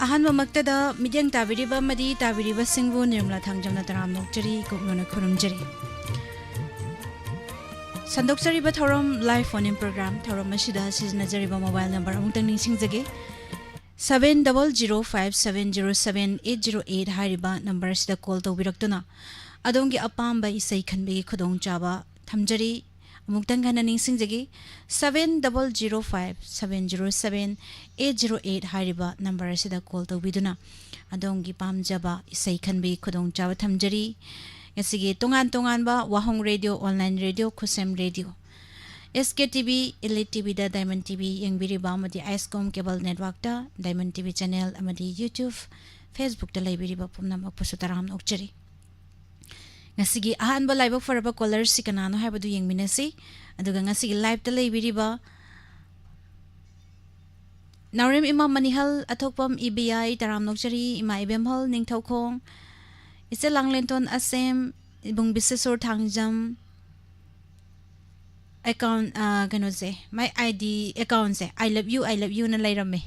अहनमक्तदा medium ताबिरिबा मदी ताबिरिबा सिंगबु निर्मला थांजमना तराम नोक्चरी कुमनो खुरुमजरी संदोक्चरीबा थौरम लाइव फोन इन प्रोग्राम थौरम मसिदा सिजनजरीबा मोबाइल नंबर अमुक्तंग निंगसिंगजगे 7005707808 हारिबा नंबर सिदा कॉल तौबिरक्तुना अदोंगी अपाम्बा इसै खनबेगी खुदोंग चाबा थमजरी अमुक्तंग हना निंगसिंगजगे 7005707808 हारिबा नंबर सिदा कॉल तौबिदुना अदोंगी पामजबा इसै खनबेगी खुदोंग चाबा थमजरी ngasigi tongan ba wahong radio online radio khusem radio SK TV Elite TV da Diamond TV yengbiri ba amadi Icecom cable network da Diamond TV channel amadi YouTube Facebook da laibiri ba pumna makpusu taram okchari ngasigi ahan ba live for ba caller si kanano haibadu yengminasi aduga ngasigi live da laibiri ba Narim Imam Manihal athokpam EBI taram okchari ima ibem hal ningthaukhong Ise langlenton asem ibung bisesor thangjam account gano se my ID account se I love you na lairame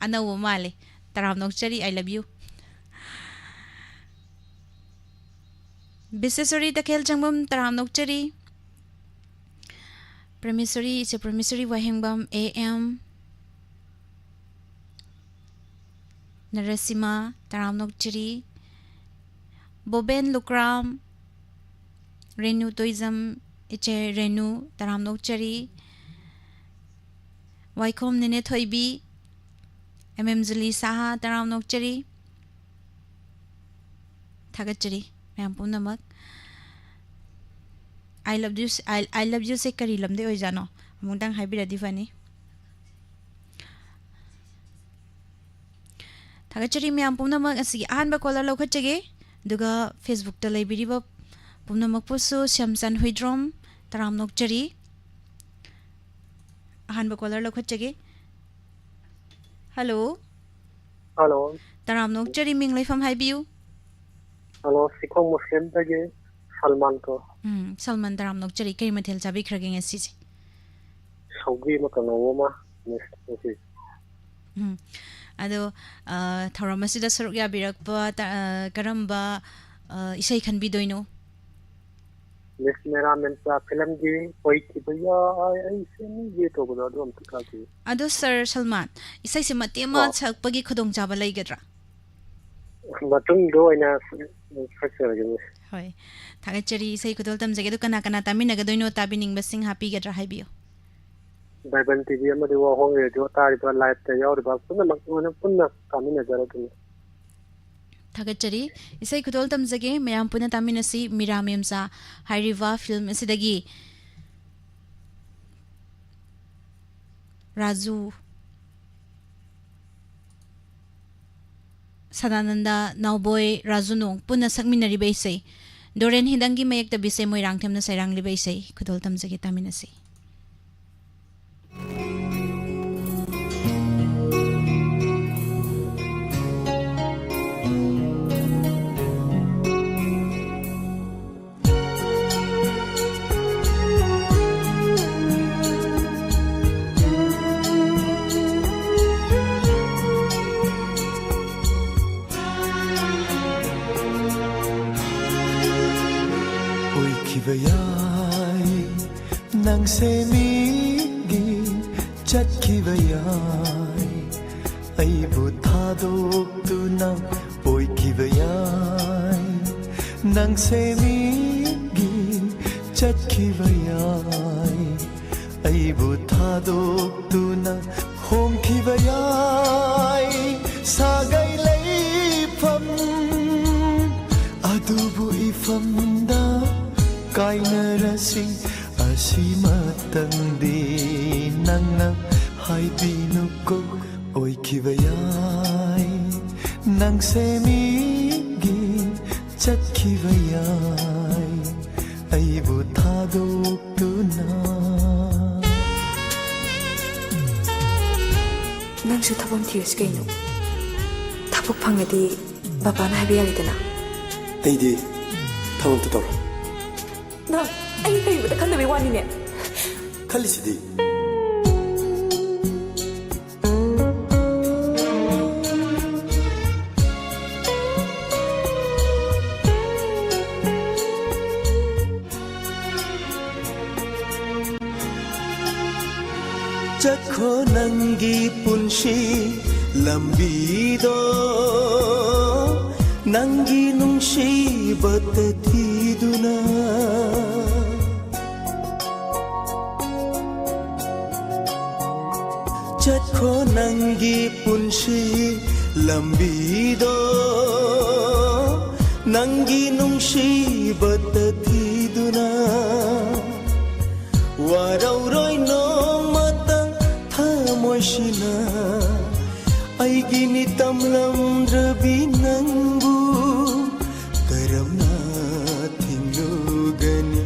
anawo male taram nokchari I love you bisesori takel changbam taram nokchari promissory wahengbam AM Narasima taram nokchari Boben Lukram Renu Toism Iche Renu Taram Nokchari Waikom Nene Thoibi Zuli Saha Taram Nokchari Thagachari Mampum Namak I love you se kari lamde oijano amungtang haibira difani Thagachari Mampum Namak asigi ahanba caller lokhachege दुगा Facebook ता लाइब्रेरीबा पुमनमकपुसु श्यामसन हुइद्रोम तराम नोकचरी अहानबा collar लखचगे hello तराम नोकचरी Ming लाइफम हाइबियु hello सिखों मुस्लिम तगे सलमान को सलमान तराम नोकचरी कई मथेल चाबी Kharge ngasi ji सौगी मकनो वमा next ado thauramasi da saruk ya birakpa karamba isai khanbi doino Miss Mera Mensa film ji koi ki bhaiya aise ni ye to bola do amta ka ji ado sir Salman isai se matema chakpagi khudong chaba laigadra matung do ina factor ge hoi thagachari isai khudol tamjage do kana tamina ga doino tabining basing happy gadra haibiyo Diamond TV amadi wahong radio tariba live ta yauriba punna tamina jaratuni Thagachari isai khudol tamjage mayam punna taminasi Miramemsa Hairiva film asidagi Raju Sadananda Nauboy Rajunong punna sakminari baisai Doren hidangi mayak ta bisai moirang themna sairang li baisai khudol tamjage taminasi Nang semigi chatkivayai ai buthadok tu nang oikivayai nang semigi chatkivayai ai buthadok tu nang homkivayai sagai leifam adubu ifamda kainarasing Asimatandi nangna haibinuko oikivayai nang semigi chatkivayai aibu thadok tuna nang su thabam thius kaino thabuk phangadi babana haibiyalidana teidi thabam to tor na ai kai buta khandabi wani ne ꯆꯠꯈꯣ ꯅꯪꯒꯤ ꯄꯨꯟꯁꯤ ꯂꯝꯕꯤꯗꯣ ꯅꯪꯒꯤ ꯅꯨꯡꯁꯤꯕꯇ ꯊꯤꯗꯨꯅ ꯆꯠꯈꯣ ꯅꯪꯒꯤ ꯄꯨꯟꯁꯤ ꯂꯝꯕꯤꯗꯣ ꯅꯪꯒꯤ ꯅꯨꯡꯁꯤꯕꯇ ꯊꯤꯗꯨꯅ ꯋꯥꯔꯧꯔꯣꯏ ꯅꯣꯡꯃꯇꯪ ꯊꯃꯣꯏꯁꯤꯅ ꯑꯩꯒꯤꯅꯤ ꯇꯝꯂꯝꯗ꯭ꯔꯕꯤ ꯅꯪꯕꯨ ꯀꯔꯝꯅ ꯊꯤꯡꯂꯨꯒꯅꯤ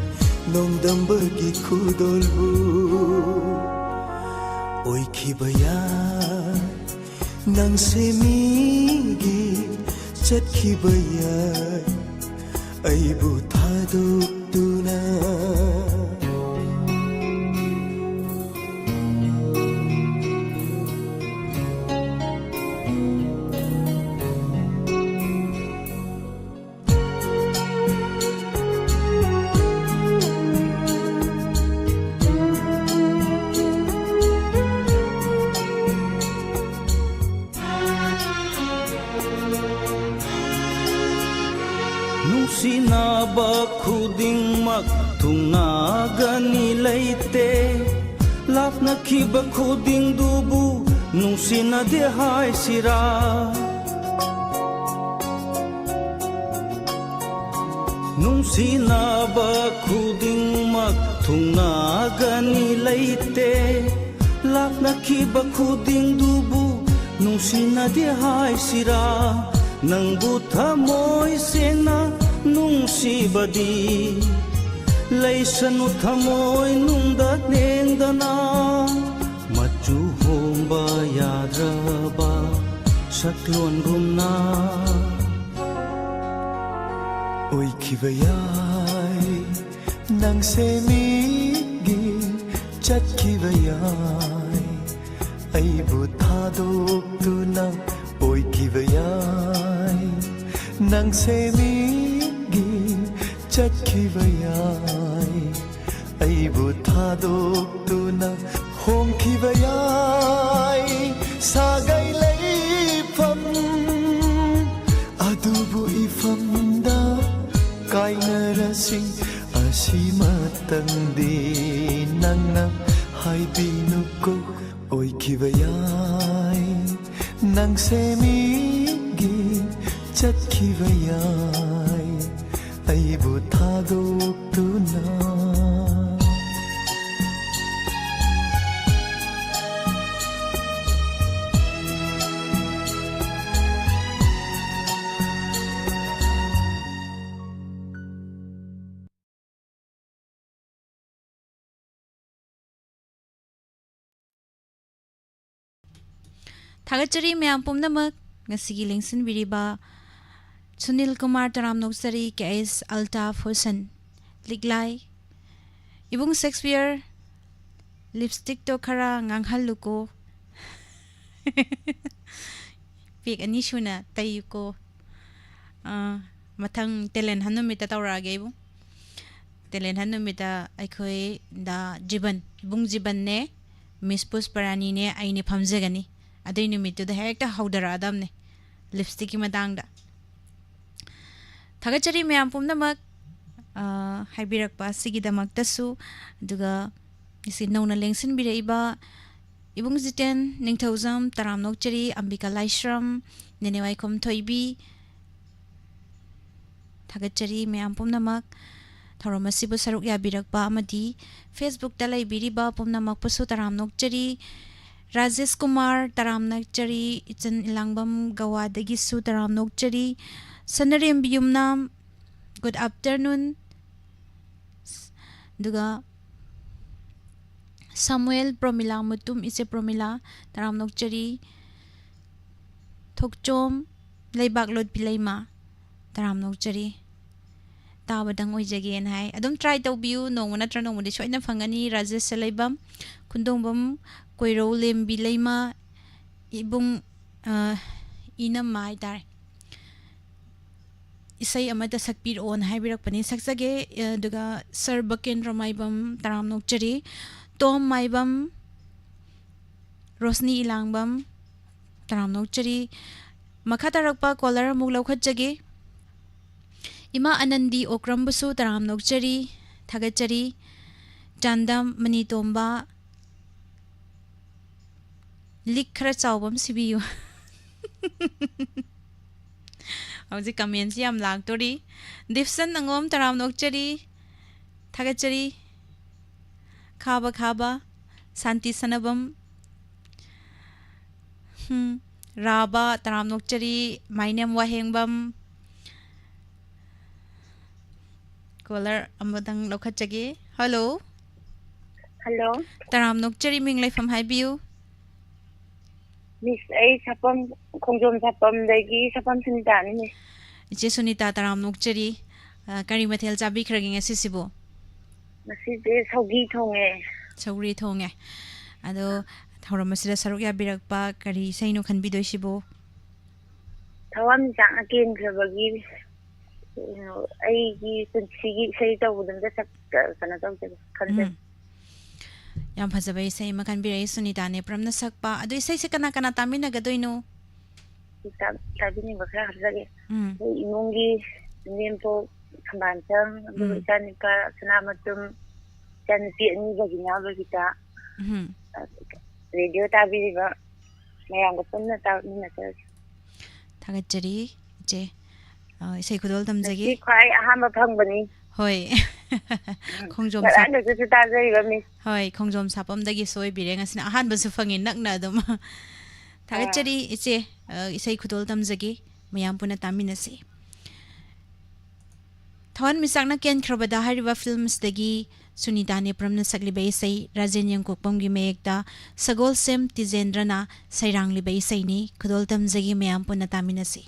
ꯅꯣꯡꯗꯝꯕꯒꯤ ꯈꯨꯗꯣꯜꯕꯨ ꯑꯣꯏꯈꯤꯕ ꯌꯥꯏ ꯅꯪꯁꯦ ꯃꯤꯒꯤ ꯆꯠꯈꯤꯕ ꯌꯥꯏ ꯑꯩꯕꯨ ꯊꯥꯗꯣꯛꯇꯨꯅ ꯅꯨꯡꯁꯤꯅꯕ ꯈꯨꯗꯤꯡꯃꯛ ꯊꯨꯡꯅꯒꯅꯤ ꯂꯩꯇꯦ ꯂꯥꯞꯅꯈꯤꯕ ꯈꯨꯗꯤꯡꯗꯨꯕꯨ ꯅꯨꯡꯁꯤꯅꯗꯦ ꯍꯥꯏꯁꯤꯔꯥ ꯅꯨꯡꯁꯤꯅꯕ ꯈꯨꯗꯤꯡꯃꯛ ꯊꯨꯡꯅꯒꯅꯤ ꯂꯩꯇꯦ ꯂꯥꯞꯅꯈꯤꯕ ꯈꯨꯗꯤꯡꯗꯨꯕꯨ ꯅꯨꯡꯁꯤꯅꯗꯦ ꯍꯥꯏꯁꯤꯔꯥ ꯅꯪꯕꯨ ꯊꯃꯣꯏ ꯁꯦꯡꯅ ꯅꯨꯡꯁꯤꯕꯗꯤ ꯂꯩꯁꯅꯨ ꯊꯃꯣꯏ ꯅꯨꯡꯗ ꯂꯦꯡꯗꯅ ꯃꯆꯨ ꯍꯣꯡꯕ ꯌꯥꯗ꯭ꯔꯕ ꯁꯛꯂꯣꯟꯒꯨꯝꯅ ꯑꯣꯏꯈꯤꯕ ꯌꯥꯏ ꯅꯪꯁꯦ ꯃꯤꯒꯤ ꯆꯠꯈꯤꯕ ꯌꯥꯏ ꯑꯩꯕꯨ ꯊꯥꯗꯣꯛꯇꯨꯅ ꯑꯣꯏꯈꯤꯕ ꯌꯥꯏ ꯅꯪꯁꯦ ꯃꯤꯒꯤ ꯆꯠꯈꯤꯕ ꯌꯥꯏ ꯑꯩꯕꯨ ꯊꯥꯗꯣꯛꯇꯨꯅ ꯍꯣꯡꯈꯤꯕ ꯌꯥꯏ ꯁꯥꯒꯩ ꯂꯩꯐꯝ ꯑꯗꯨꯕꯨ 이품다 까이너라시 아시마땅디 낭낭 하이비누고 오이키바야이 낭세미기 잣키바야이 아이부타독두나 थागतचरी ma'am पुमनमक ngasi lengsin biriba Sunil Kumar Taram Noksari KS Altaf Hussain Liglai Ibung Shakespeare lipstick to khara nganghal luko pik ani shuna tayuko mathang talent hanumita tawrage ibung talent hanumita aikhoi da jiban ibung jiban ne Miss Pusparani ne aine phamjagani adai numitu da hekta haudara adam ne lipstick ki matangda thagachari myam pumnamak haibirakpa sigidamak tasu duga isi nona lengsin biraiba ibung jiten ningthauzam taramnokchari ambika laishram nenewai khom thoibi thagachari myam pumnamak tharomasibu saruk ya birakpa amadi Facebook ta laibiriba pumnamak pusu taramnokchari Rajesh Kumar Taramnakchari Ichan Ilangbam Gawadagi Su Taramnokchari Sanarim Biyumnam good afternoon Duga Samuel Promila Mutum Ise Promila Taramnokchari Thokchom Leibaklod Pilaima Taramnokchari Tabadang Ujagain Hai Adum try to view no one at Ranong with the China Fangani Rajesh Salibam Kundombam Koiro lembi leima ibung inam mai tar isai amata sakpir on haibirak pani saksage duga Sir Baken Ramaibam Taramnokchari Tom Maibam Roshni Elangbam तराम नोकचरी मखा तरकपा collar अमुक लौखटजगे इमा आनंदी ओक्रमबुसु तराम नोकचरी थागतचरी चांदम मनीतोंबा लिक खरा चावबम सिबियु हौजी comments याम लागतोरी दिफसन अंगोम तराम नोकचरी थागतचरी खाबा खाबा शांति सनबम राबा तराम नोकचरी माइनेम वाहेंगबम कॉलर अमदंग लौखटजगे हेलो हेलो तराम नोकचरी मिंग लेफम हाइबियु मिस आई सपम खोंजोम सपम दगी सपम सुनीतानी मिस इचे सुनीता तराम नोकचरी करी मथेल चाबिख्रगे ngasiसिबो मसीदे सौगी थोंगे सौरी थोंगे अदो थौरम मसिदा सरुक याबिरकपा करी सैनो खनबिदोइसिबो थवाम जांग केनख्रबगी अईगी पुंसीगी सही तौबदंदा सक कना तौजे खनजे याम फजबे इसै मखन बिरै सुनीता ने प्रमना सकपा अदो इसै से कना कना तामिना गदोइनो ताबिनी बखरा हरजगे इमुंगी नेमतो खंबानचंग बुचानिका सनामतुम चानपी अनि बगिना बगिता रेडियो ताबिरिबा मयांग पुन्ना तामिना चर थागतचरी जे इसै खुदोल तमजगे खाय अहाम फंगबनी होय खोंजोम होय खोंजोम सापमदगी सोय बिरेंग असना अहान बसु फंगे नकना दम थागतचरी इचे इसै खुदोल तमजगे मयाम पुना तामिनसे थवन मिसाकना केनख्रबदा हारिबा फिल्म्स दगी सुनीता ने प्रमना सकलिबे इसै राजेन यंगकोकपमगी मेयकता सगोल सेम तिजेंद्रना सैरांगलिबे इसैनी खुदोल तमजगे मयाम पुना तामिनसे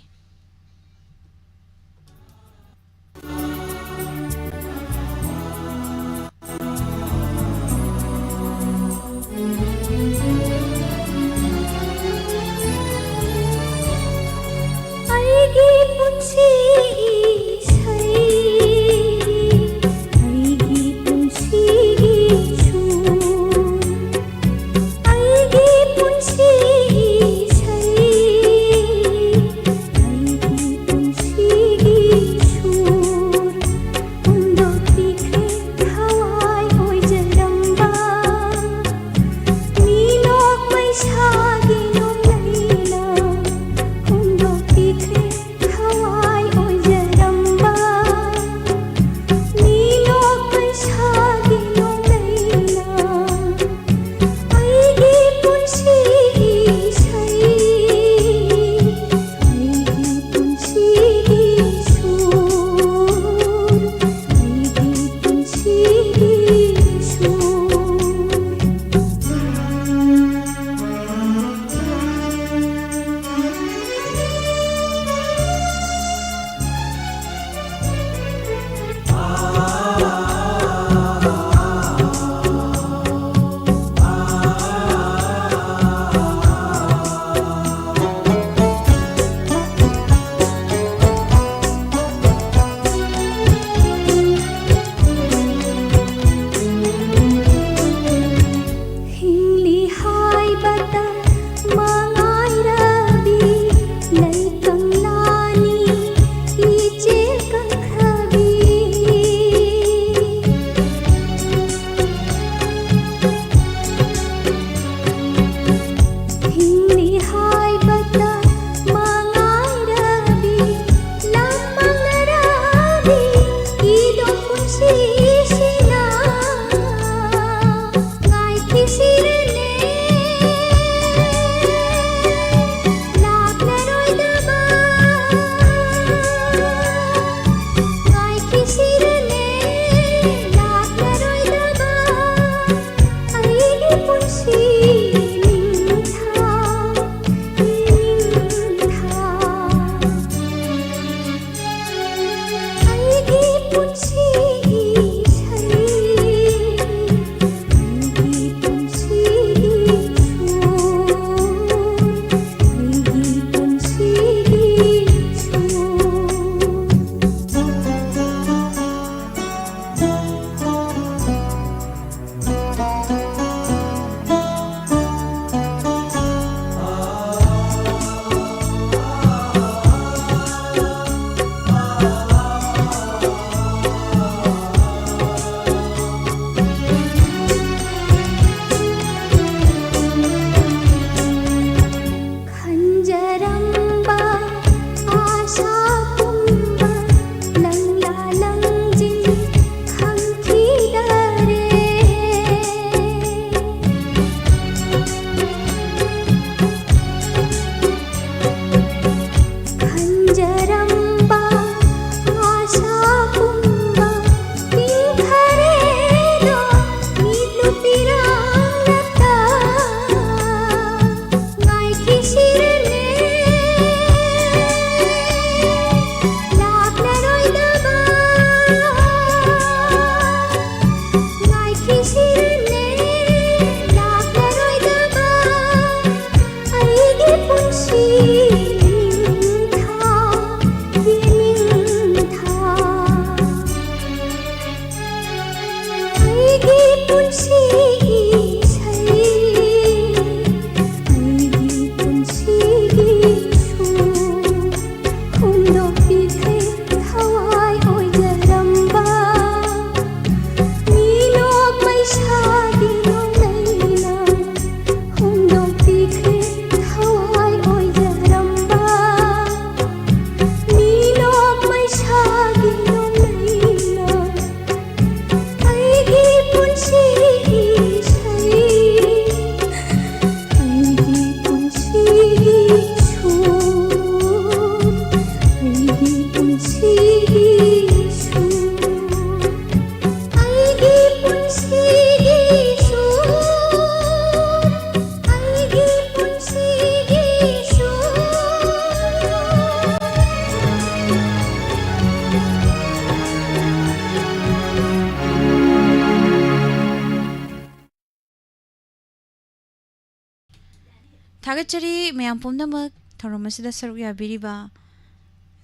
थागतचरी मयाम पुमनमक थौरम असिदा सरुक याबिरिबा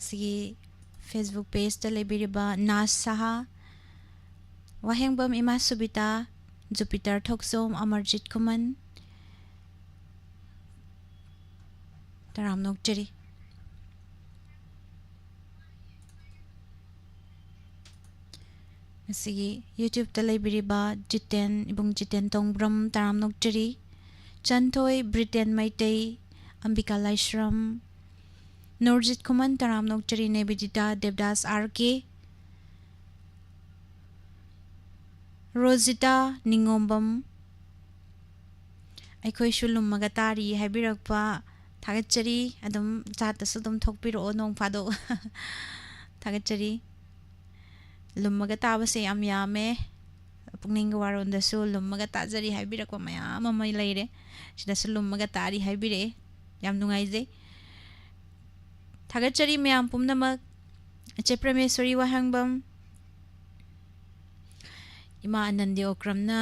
सिगी फेसबुक पेज ता लेबिरिबा नास साहा वाहेंबम इमा सुबिता जुपिटर थोकसोम अमरजीत कुमन तराम नोकचरी सिगी यूट्यूब ता लेबिरिबा जितेन इबुंग जितेन तोंग्ब्रम तराम नोकचरी चंथोय ब्रिटेन मैतई अंबिका लाइश्रम नूरजित कुमन तराम नोकचरी नेबिदिता देवदास आरके रोजिता निंगोंबम अखोई शुलुमगा तारी हाइबिरकपा थागतचरी अदुम जातसु दुम थोकपिरो नोंग फादो थागतचरी लुमगा ताबसे याम यामे पुनिंग वारोंदसु लुमगा ताजरी हाइबिरकपा मयाम अमै लैरे सिदासु लुमगा तारी हाइबिरे याम नुंगाइजे थागतचरी मयाम पुमनमक अचे परमेश्वरी वाहंगबम इमा आनंदी ओक्रमना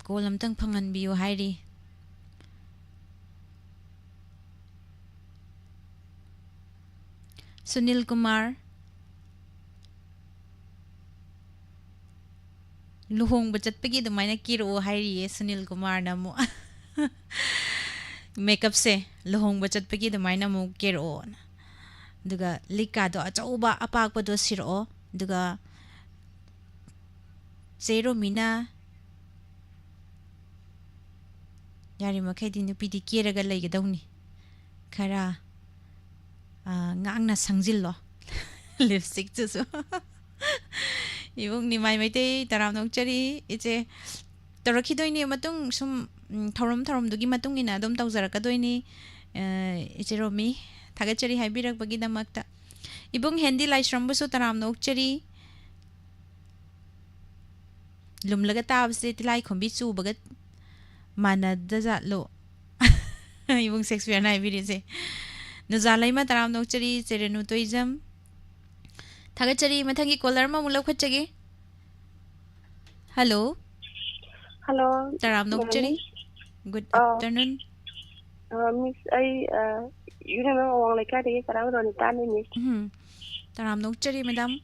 कोल अमतंग फंगनबियो हाइरी सुनील कुमार लुहोंग बचतपगी दुमाइना किरो हाइरी सुनील कुमार नमो मेकअप से लुहोंग बचतपगी दुमाइना मु किरो दुगा लिकादो अचौबा अपाकपदो सिरो दुगा जेरो मीना यारी मखैदी नुपीदी केरगा लैगदौनी खरा ngang na sangjil lo lipstick chu su ibung ni mai mai te taram nok chari iche torakhi doi ni matung sum thorom dugi matung ina dom tawjara ka doi ni iche romi thaga chari haibirak bagi damakta ibung hendi laishram bu su taram nok chari lumlaga tab se tilai khombi chu bagat mana daja lo ibung Shakespeare na ibiri se नुजालाई मा तराम नोकचरी चेरेनु तोइजम थागचरी मथंगी caller मा मुलक खचगे hello hello तराम नोकचरी good afternoon miss आई युना वांग लेका दे कराव रोनी ताने मिस तराम नोकचरी मैडम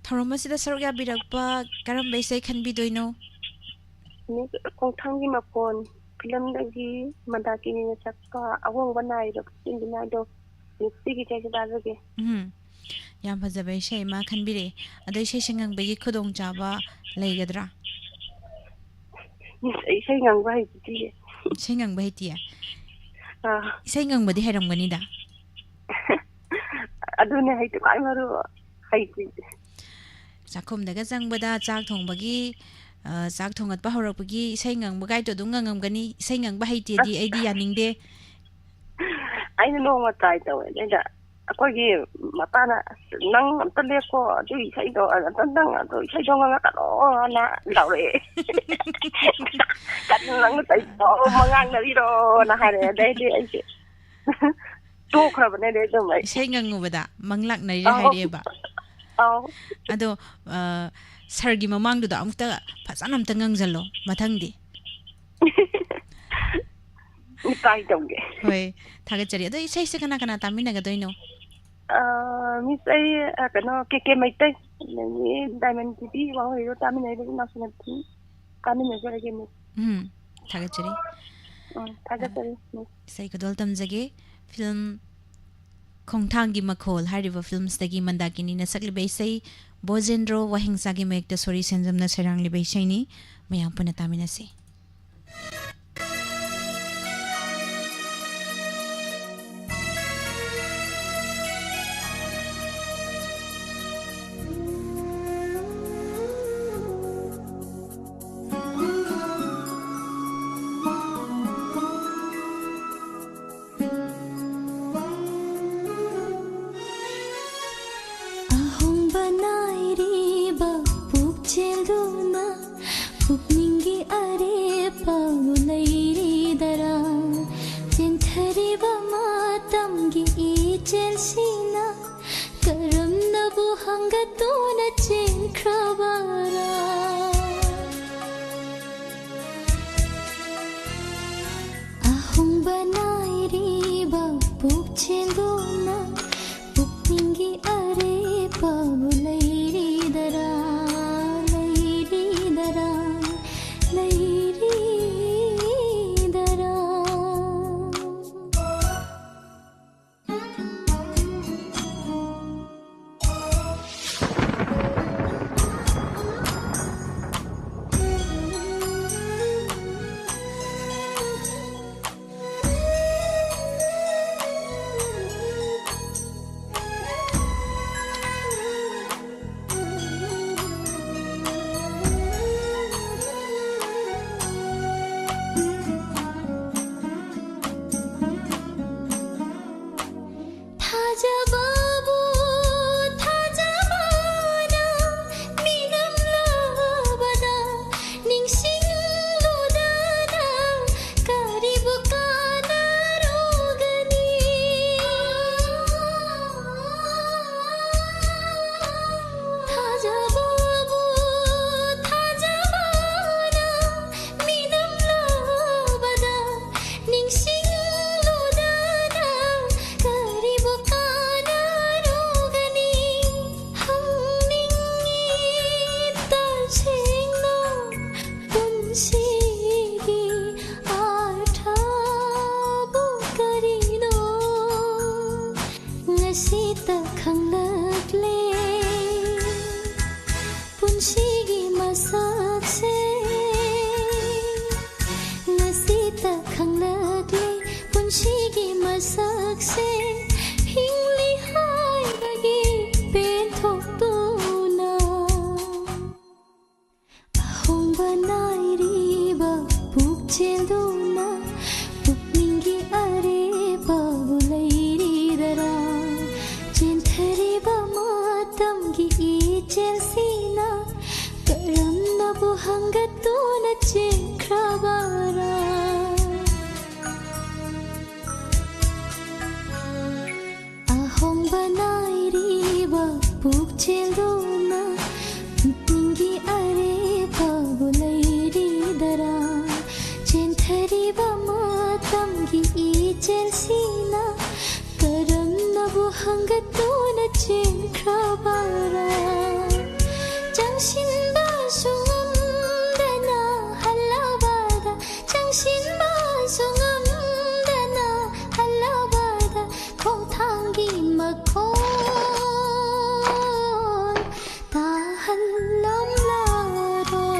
थरोमसिदा सरगा बिरकपा करम बेसे खनबि दोइनो मिस कोंथांगी मफोन फिल्म दगी मंदाकिनी ने सक्का अवंग बनाई दो इंदिना दो निस्तिगी चेसे दाजगे याम फजबे शेमा खनबिरे अदै शेशंगंग बगी खुदोंग जाबा लैगद्रा मिस आई शेंगंग बाई ती शेंगंग बाई ती शेंगंग बदी हैरमगनी दा अदुने हाइते बाई मारो हाइते चाखुम दगा जंगबदा चाक थोंबगी चाक थोंगतपा हौरकपगी इसै ngang बगाइ तो दुंग ngamgani इसै ngang ba haitedi aidi yaningde aina no ma tai to da akogi matana nang amta leko du isai do tan nang do isai do nga ka do na laure kan nang tai do mangang na ro na hare dai dai ai se to khra bane dai do mai isai ngang ubada manglak nai re haire ba ado sargi ममांग दुदा अमुक्ता फसान अमता ngangjalo mathangdi tai dongge होय थागचरी अदो इसै से kana kana tamina ga doino miss I कनो के मैते नि diamond TV वाव हेरो तामिना रे नासना थी कामिना जरगे मिस थागचरी थागचरी इसै कदल तमजगे फिल्म खोंथांगी मखोल हारिबा फिल्म्स दगी मंदाकिनी न सकली बेसै बोजेंद्रो वहिंसागी मेक द सोरी सेंजम न सेरांगली बेसैनी मयाम पुना तामिनासे Pukningi are ꯆꯦꯟꯁꯤꯅ ꯀꯔꯝꯅꯕꯨ ꯍꯪꯒꯠꯇꯨꯅ ꯆꯦꯟꯈ꯭ꯔꯕꯔꯥ ꯆꯪꯁꯤꯟꯕꯁꯨ ꯉꯝꯗꯅ ꯍꯜꯂꯕꯗ ꯆꯪꯁꯤꯟꯕꯁꯨ ꯉꯝꯗꯅ ꯍꯜꯂꯕꯗ ꯈꯣꯡꯊꯥꯡꯒꯤ ꯃꯈꯣꯟ ꯇꯥꯍꯜꯂꯝꯂꯔꯣꯏ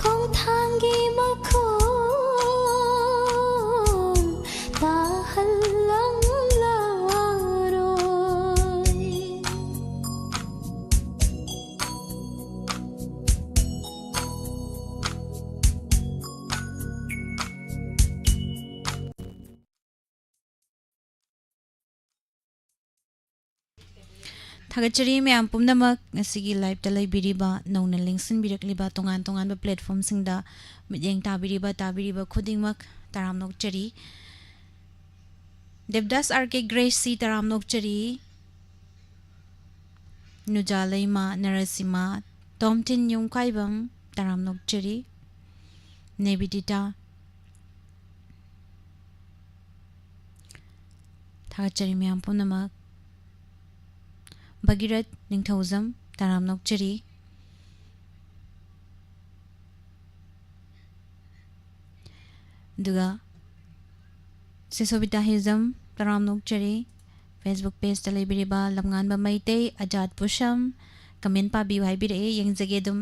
ꯈꯣꯡꯊꯥꯡꯒꯤ ꯃꯈꯣꯟ ꯇꯥꯍꯜꯂꯝꯂꯔꯣꯏ ꯊꯥꯒꯠꯆꯔꯤ ꯃꯌꯥꯝ ꯄꯨꯝꯅꯃꯛ ꯉꯁꯤꯒꯤ ꯂꯥꯏꯚꯇ ꯂꯩꯕꯤꯔꯤꯕ ꯅꯧꯅ ꯂꯦꯡꯁꯤꯟꯕꯤꯔꯛꯂꯤꯕ ꯇꯣꯉꯥꯟ ꯇꯣꯉꯥꯟꯕ ꯄ꯭ꯂꯦꯠꯐꯣꯝꯁꯤꯡꯗ ꯃꯤꯠꯌꯦꯡ ꯇꯥꯕꯤꯔꯤꯕ ꯈꯨꯗꯤꯡꯃꯛ ꯇꯔꯥꯝ ꯅꯣꯛꯆꯔꯤ ꯗꯦꯕꯗꯥꯁ RK ꯒ꯭ꯔꯦꯁꯤ ꯇꯔꯥꯝ ꯅꯣꯛꯆꯔꯤ ꯅꯨꯖꯥ ꯂꯩꯃꯥ ꯅꯔꯁꯤꯃꯥ ꯇꯣꯝꯊꯤꯟ ꯌꯨꯝꯈꯥꯏꯕꯝ ꯇꯔꯥꯝ ꯅꯣꯛꯆꯔꯤ ꯅꯦꯕꯤꯗꯤꯇꯥ ꯊꯥꯒꯠꯆꯔꯤ ꯃꯌꯥꯝ ꯄꯨꯝꯅꯃꯛ ꯚꯒꯤꯔꯠ ꯅꯤꯡꯊꯧꯖꯝ ꯇꯔꯥꯝ ꯅꯣꯛꯆꯔꯤ ꯑꯗꯨꯒ ꯁꯤꯁꯣꯕꯤꯇꯥ ꯍꯤꯖꯝ ꯇꯔꯥꯝ ꯅꯣꯛꯆꯔꯤ ꯐꯦꯁꯕꯨꯛ ꯄꯦꯖꯇ ꯂꯩꯕꯤꯔꯤꯕ ꯂꯝꯉꯥꯟꯕ ꯃꯩꯇꯩ ꯑꯖꯥꯠ ꯄꯨꯁꯝ ꯀꯃꯦꯟ ꯄꯥꯕꯤꯌꯨ ꯍꯥꯏꯕꯤꯔꯛꯑꯦ ꯌꯦꯡꯖꯒꯦ ꯑꯗꯨꯝ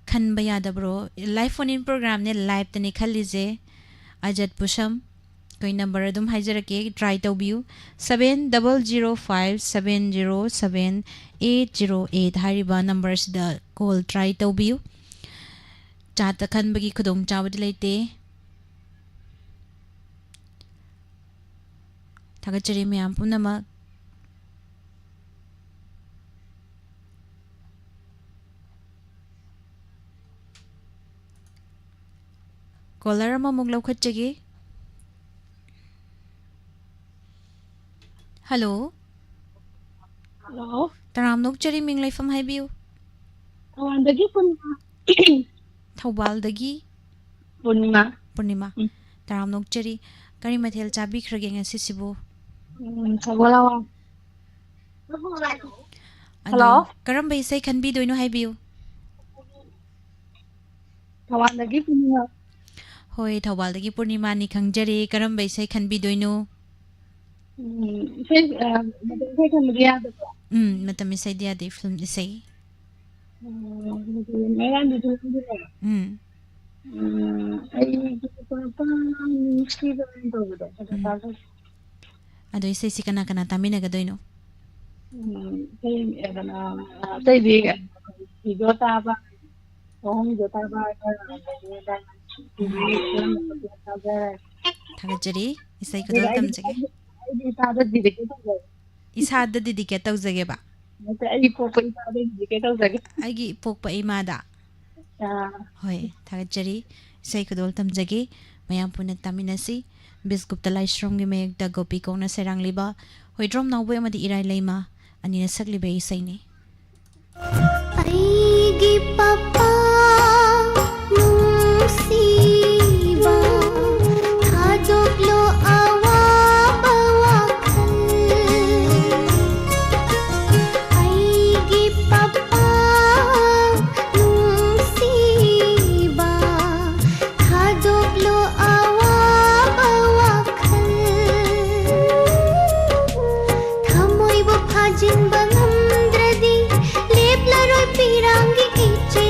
ꯈꯟꯕ ꯌꯥꯗꯕ꯭ꯔꯣ ꯂꯥꯏꯚ ꯐꯣꯟ ꯏꯟ ꯄ꯭रोग्राꯝꯅꯦ ꯂꯥꯏꯚꯇꯅꯤ ꯈꯜꯂꯤꯁꯦ ꯑꯖꯥꯠ ꯄꯨꯁꯝ कोई नंबर अदुम हाइजरके ट्राई तौबियु 7005707808 हारिबा नंबर सिदा कॉल ट्राई तौबियु चात खनबगी खुदोंग चाबदि लेते थागचरी मयाम पुनमक कॉलर अमा मुग लौखटजगे हेलो हेलो तराम नोकचरी मिंग लाइफम हाइबियु थौबालदगी थौबालदगी पूर्णिमा तराम नोकचरी करी मथेल चाबिख्रगे ngasiसिबो सगोलावा हेलो करम बैसै खनबी दोइनो हाइबियु थौबालदगी पूर्णिमा होय थौबालदगी पूर्णिमा नि खंगजरे करम बैसै खनबी दोइनो मतलब इसे दिया दे फिल्म इसे अदो इसे सिकना कना तामिना गदोइनो थागजरी इसे कदल तमजगे इसाद दिदिके तौजगे बा आइगी पोकपा इमादा होय थागचरी इसे कदल तमजगे मयाम पुनक तामिनसी बिस्कुप्ता लाइश्रमगे मेयकदा गोपी कोना सेरांगलिबा होइड्रोम नावबे अमदि इराय लेमा अनिना सकलिबे इसैने आइगी पापा नुसीबा थादोक्लो Jinbanam dradi, lepla roi pirangi iche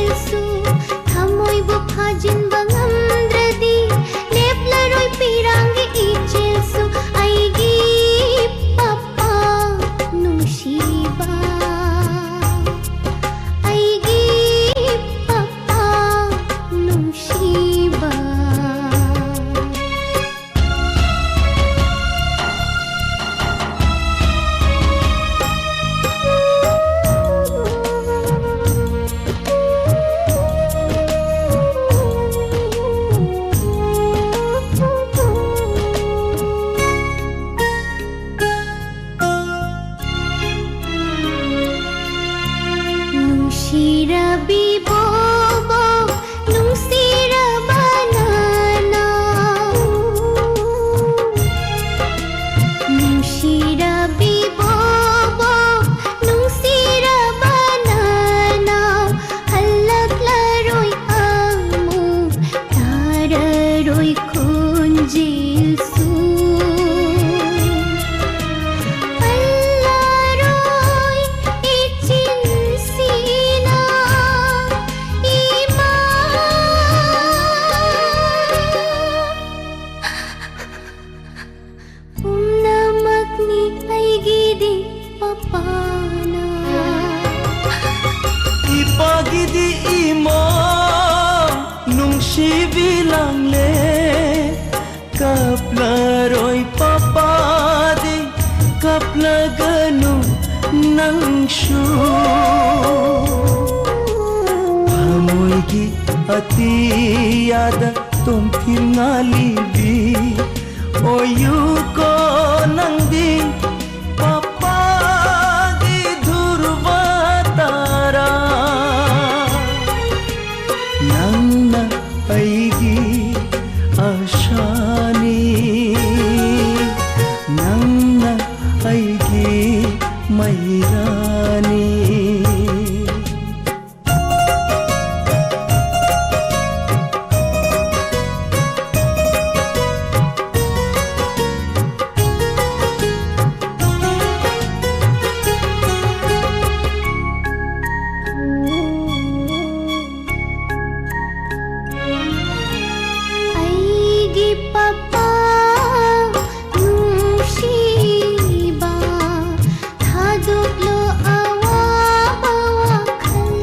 Oi kunjil su Allaroi ichin sina ima Umnamak ni aigi di papana Ipagidi imo nung sibilang le Kaplaroi papadi kaplagano nang shu Amoy gi atiyada tumtir ngalibi Oyu ko nang di papadi durvatara Nangna aigi ashani Nangna aigi mairani Aigi papa nungsiba thaduklo awa bawakhal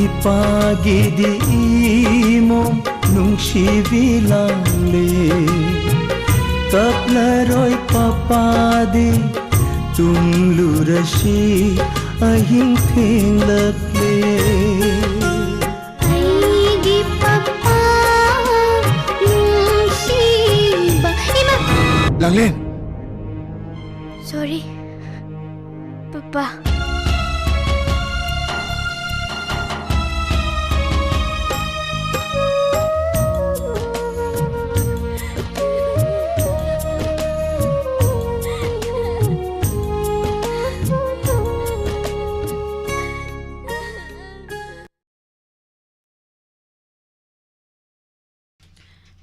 Ipagidi imo nung sibilang le Kaplaroi papadi tumlurasi ahing thinglakle Aigi papa nungsiba Ima Langlin! Sorry Papa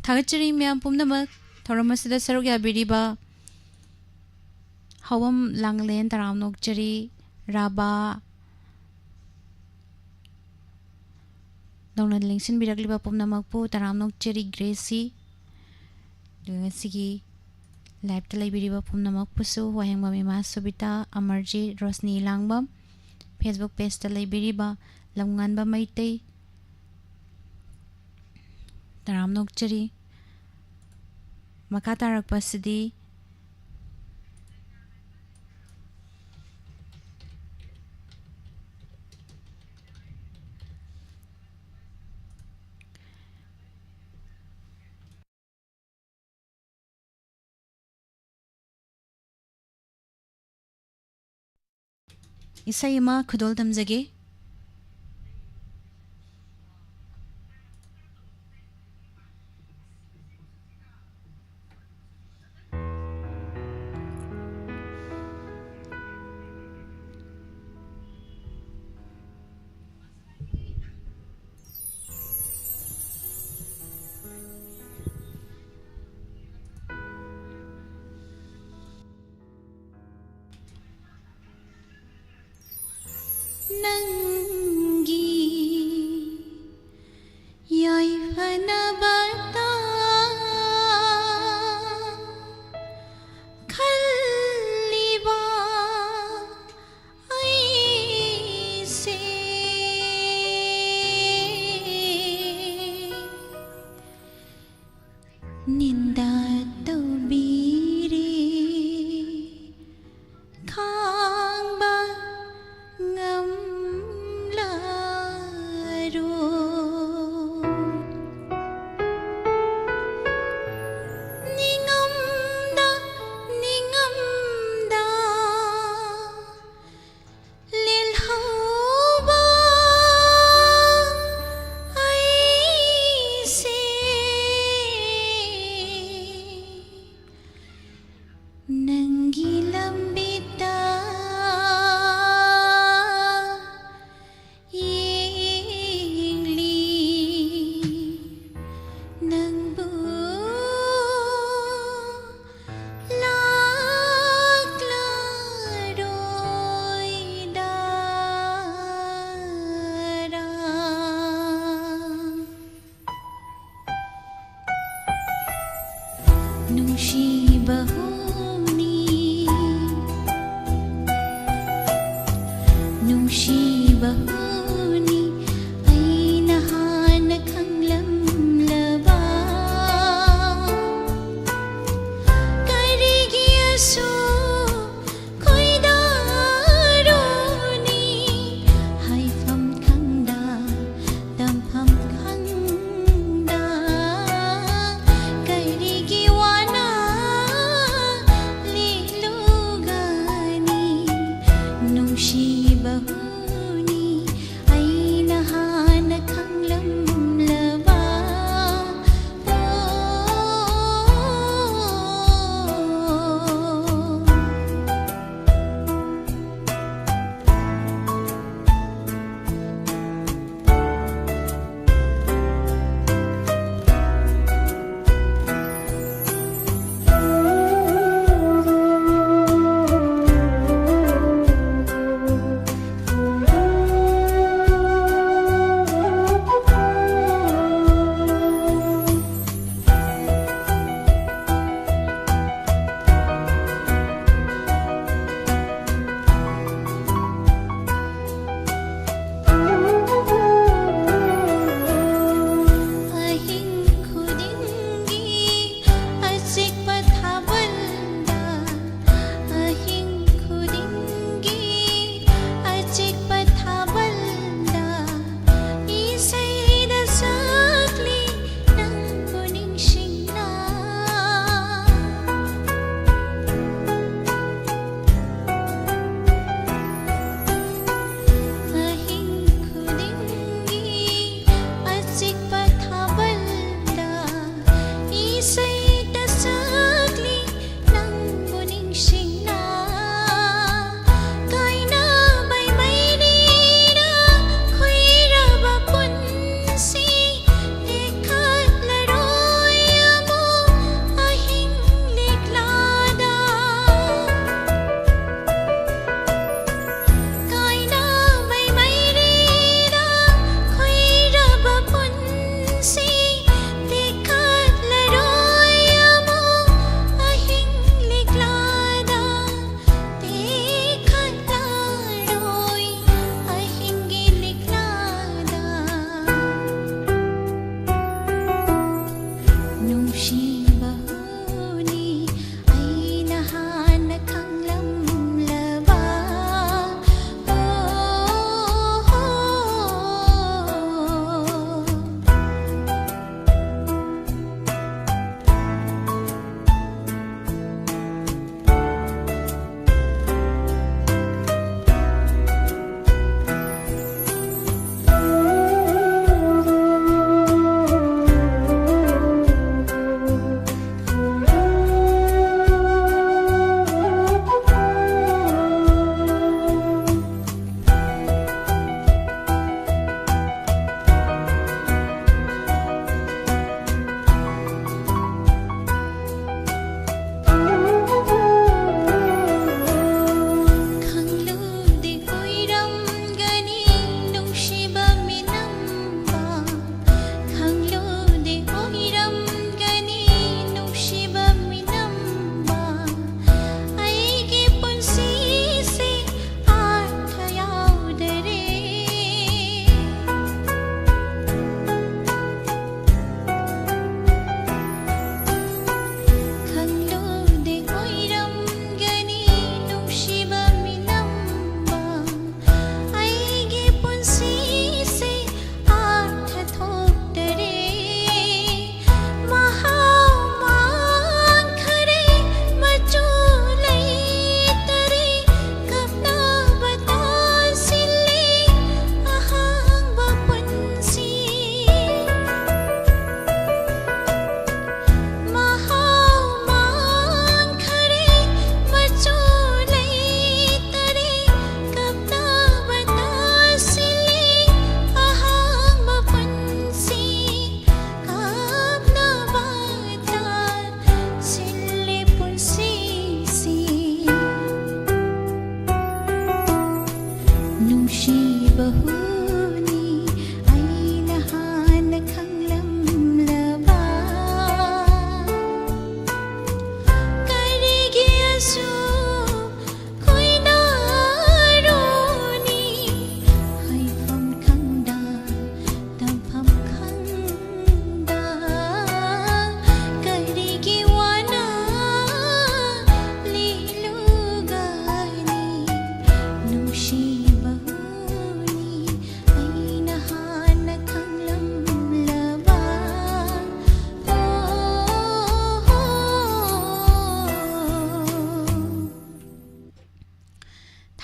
थागतचरी म्याम पुमनमक थौरमसिदा सरुक याबिरिबा हवम लांगलेन तरामनोकचरी राबा दौना लिंगसिन बिरकलिबा पुमनमकपु तरामनोकचरी ग्रेसी दुगसिगी लाइव तलाइबिरिबा पुमनमकपुसु वहेंगबा मिमा सुबिता अमरजी रोशनी लांगबम फेसबुक पेज तलाइबिरिबा लमगानबा मैतै तरामनोकचरी मका तारकपसिदी इसई अमा खुदोल तमजगे नंगी याइफनबता खल्लिबा ऐसे निंदा तो बीरे खांबा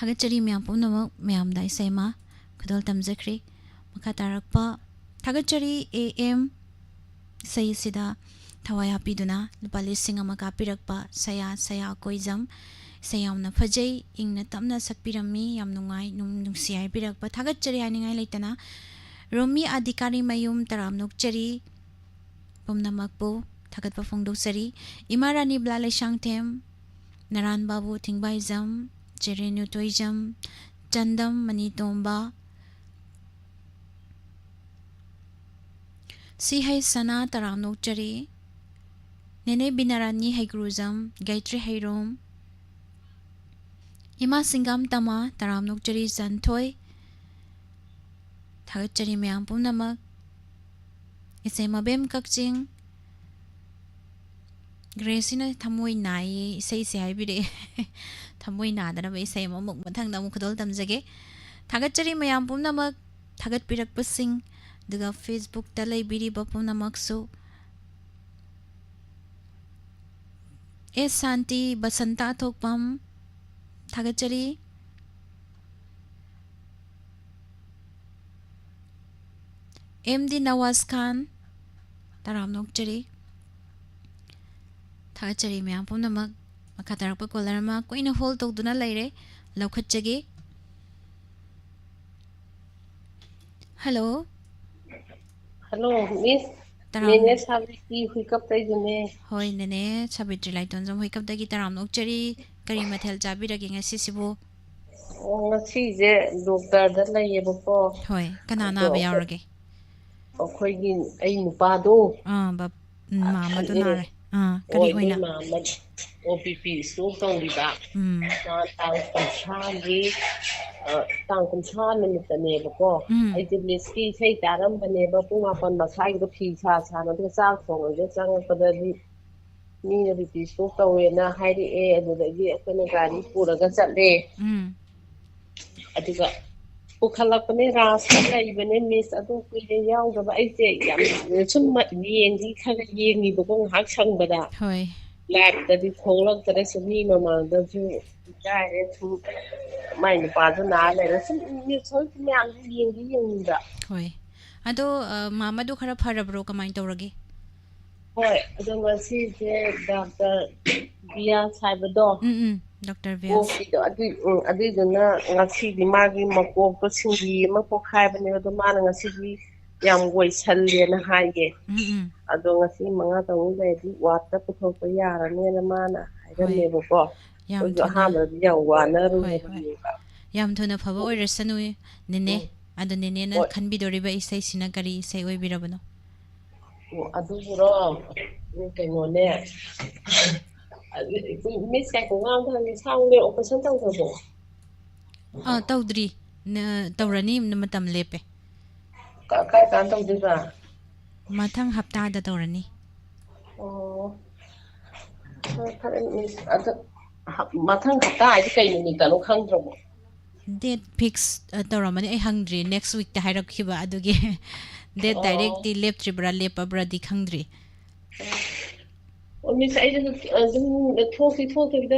थागतचरी म्याम पुनमक म्यामदा इसेमा खुदल तमजखरी मखा तारकपा थागतचरी AM सही सिदा थवाई हापीदुना लुपा लिसिंग अमा कापिरकपा सया सया कोइजम सयामना फजै इंगना तमना सकपिरमी याम नुंगाई नुंसी हाइपिरकपा थागतचरी हाइनिंगाई लेतना रोमी अधिकारी मयूम तरामनुकचरी पुमनमकपु थागतपा फोंदोसरी इमारानी ब्लाले शांगथेम नारायण बाबू थिंगबाइजम चेरेन्यू तोइजम चंदम मनीतोंबा सी है सना तरामनुकचरी नेने बिनारानी हैग्रुजम गायत्री हैरोम इमा सिंगम तमा तरामनुकचरी संथोय थागतचरी म्याम पुनमक इसे मबेम कक्चिंग ग्रेसिना थमोई नाई इसे से हाइबिरे थमोई नादना बे इसे ममुक मथंग दमु खदोल तमजगे थागतचरी म्याम पुनमक थागत पिरकपसिंग दुगा फेसबुक ता लेबिरिबा पुनमकसु ए शांति बसंता थोकपम थागतचरी MD नवाज खान तरामनुकचरी थागतचरी म्याम पुनमक मखा तारकपा कोलरमा कोइना होल तौदुना लेरे लौखतचगे हेलो हेलो मिस तराम नेने साबित्री हुइकप तैजुने होय नेने साबित्री लाइटोंजम हुइकपदगी तरामनुकचरी करी मथेल चाबिरगे ngasiसिबो ngasiजे डॉक्टर दा लैयेबको होय कनाना बे यावरगे अखोइगी ऐ नुपादो बब मामा तो नारे करी होइना मामा ओपीपी स्टोक तौरिबा तांग कंसागी तांग कंसा नमितनेबको ऐजे लिस्की सै तारमबनेबा पुंग मापन मसाइगो फी सा साना दो चाक थोंगे चांगपददी मीना बीपी स्टोक तौवेना हाइरी ए अदुदगी अखोना गाड़ी पुरगा चले अदुगा उखलपने रास्ता लैबने मिस अदु कुइले यावदबा ऐजे याम सुम येंगी खगा येंगीबको ngahak संगबदा होय लाइफददी थोलक्तरे सुमी ममांदजु जारे थु माइन पादु ना लेरे सुम नि सोइ म्याम येंगी येंगदा होय अदो मामा दो खरा फरब्रो कमाइन तौरगे होय अदो ngasi je डॉक्टर बिया साइबदो डॉक्टर व्यास अदुदुना ngasi मागी मकोकतो सिंगी अमा पोखाइबने अदो माना ngasi याम वइसल्लेना हाइगे अदो ngasi मंगा तौ लेदि वाटता पुथोक यारनेना माना हाइरनेबको याम हामर याम वानरु याम थोना फबो ओइरसनु नेने अदो नेने ना खनबिदोरिबा इसै सिना करी इसै ओइबिरबनो अदुरो कइनोने मिस काय कोंगाम थांनि साउले ऑपरेशन तौखबो तौद्री तौरनी मतम लेपे काय कान तौदिबा मथंग हप्तादा तौरनी मिस अद मथंग हप्ता आइदि कइ नुमितनो खंद्रबो डेट फिक्स तौरमने ऐ हंग्री नेक्स्ट वीक ता हाइरखिबा अदुगे डेट डायरेक्ट दी लेपत्रिब्रा लेपब्रा दी खंद्री मिस आइदि अदुम थोकी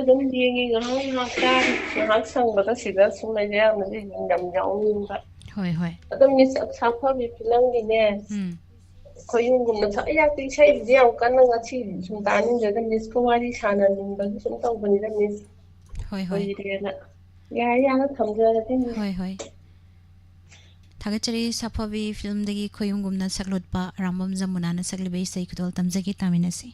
दम येंगी ngahak संगबदा सिदा सुनाय यामने यम याउनिबा होय होय अदम मिस साफाबि फिलंगिने खोयुंगुमना सायाति सै दियाव कन्ना ngasi सुंतानि जदा मिस को वारी साना निंबा सुम तौबनि दा मिस होय होय होइरेना या थमजरदि होय होय थागतचरी साफाबि फिल्म दगी खोयुंगुमना सकलोटपा रामबम जमुनाना सकलिबे सै खुदोल तमजगी तामिनसी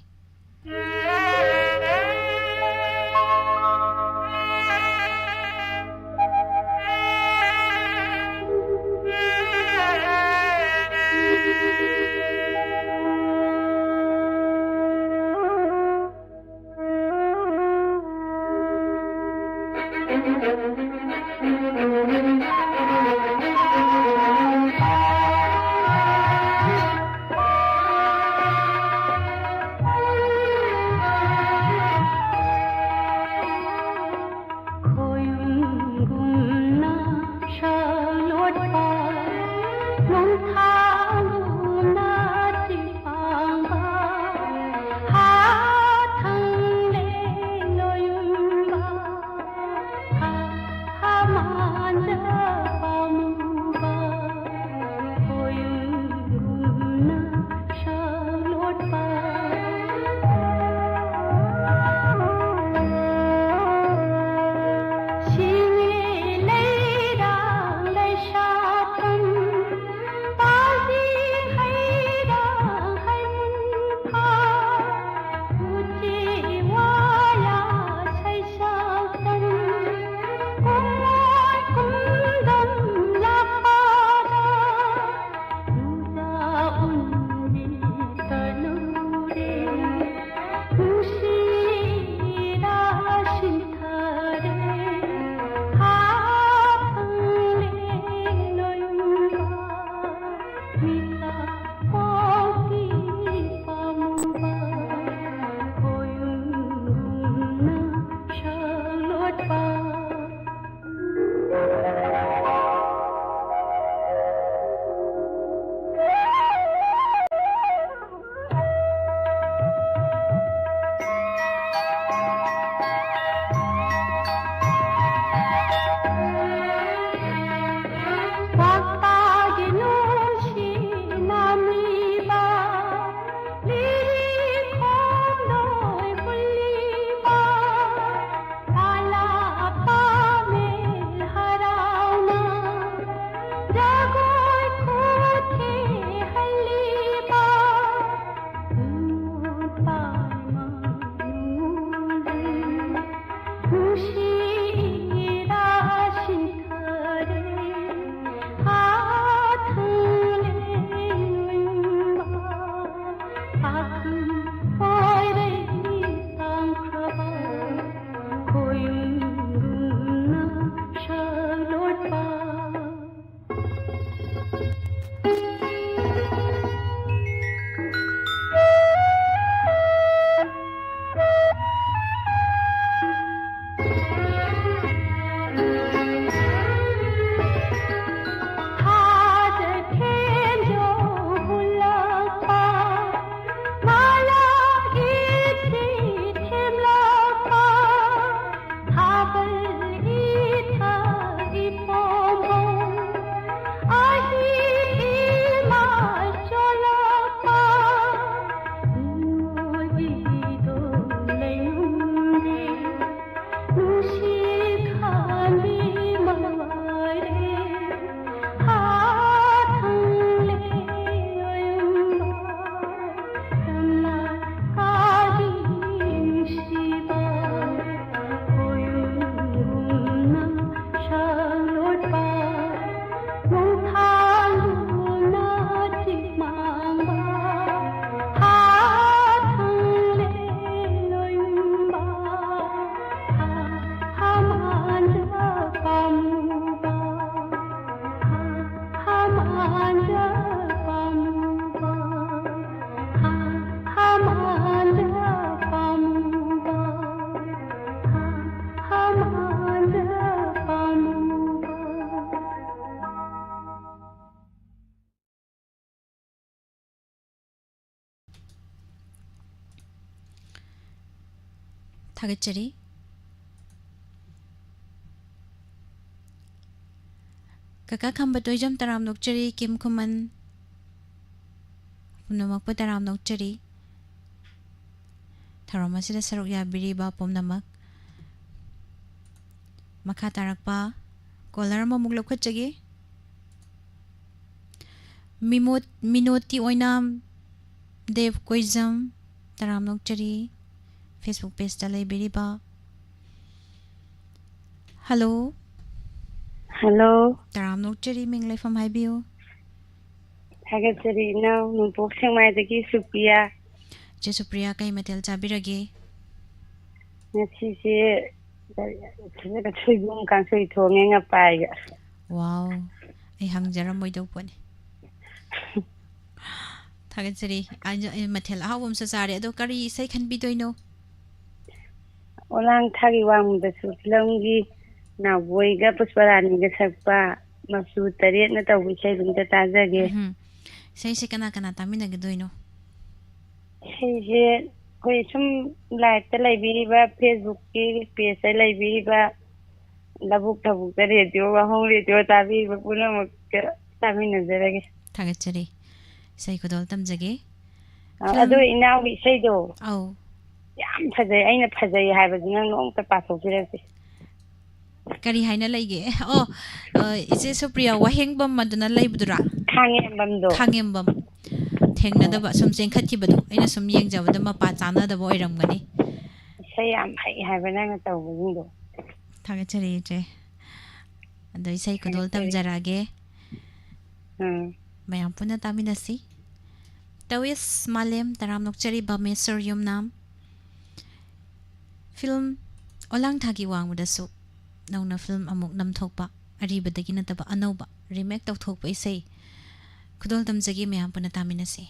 थागतचरी Kaka khamba toijam taram nokchari Kim Khuman Punamak pa taram nokchari Tharoma sida saruk ya biriba pomnamak Makha tarakpa Kolar mo muglok khatchagi Minoti oinam Dev Koizam Taram nokchari Facebook page talay biriba Hello Hello. Taram nokchari minglay from Haibio. Hagatari now, no boxing my the key Supia. Jesupriya kay matel chabirage. She a tree room can say to me a pie. Wow. Ay hang jaram moy daw po ni. Tagatsari, ay matel awam sa sari ado kari say kan bidoy no. Olang tagiwang the sutlongi. Na boyga pusparani ga sakpa masu tariat na taw wisay dun ta tazage say kana tami nagadoy no say koi sum like ta library ba Facebook ki page library ba labuk tabuk ta radio wa hong radio ta bi ba puna mak tami nazarage tagatsari say ko dol tamjage ado ina wisay do aw yam phajai aina phajai haiba nang nong ta pasok pirase Kari haina laige oh ise Supriya waheng bam maduna laibdura khangem bam thengna da ba sum cheng khathi badu aina sum yeng jabada mapa chana da bo iram gani sayam hai hai bana na taw bundo thaga chari je andai sai ko dol tam jarage mayam puna taminasi tawis malem taram nokchari bamesor yum nam film olang thagi wang mudasu Nauna film amuk nam thokpa aribadagi nataba anauba remake tawthokpa isai kudol tamjagi mayam puna taminasi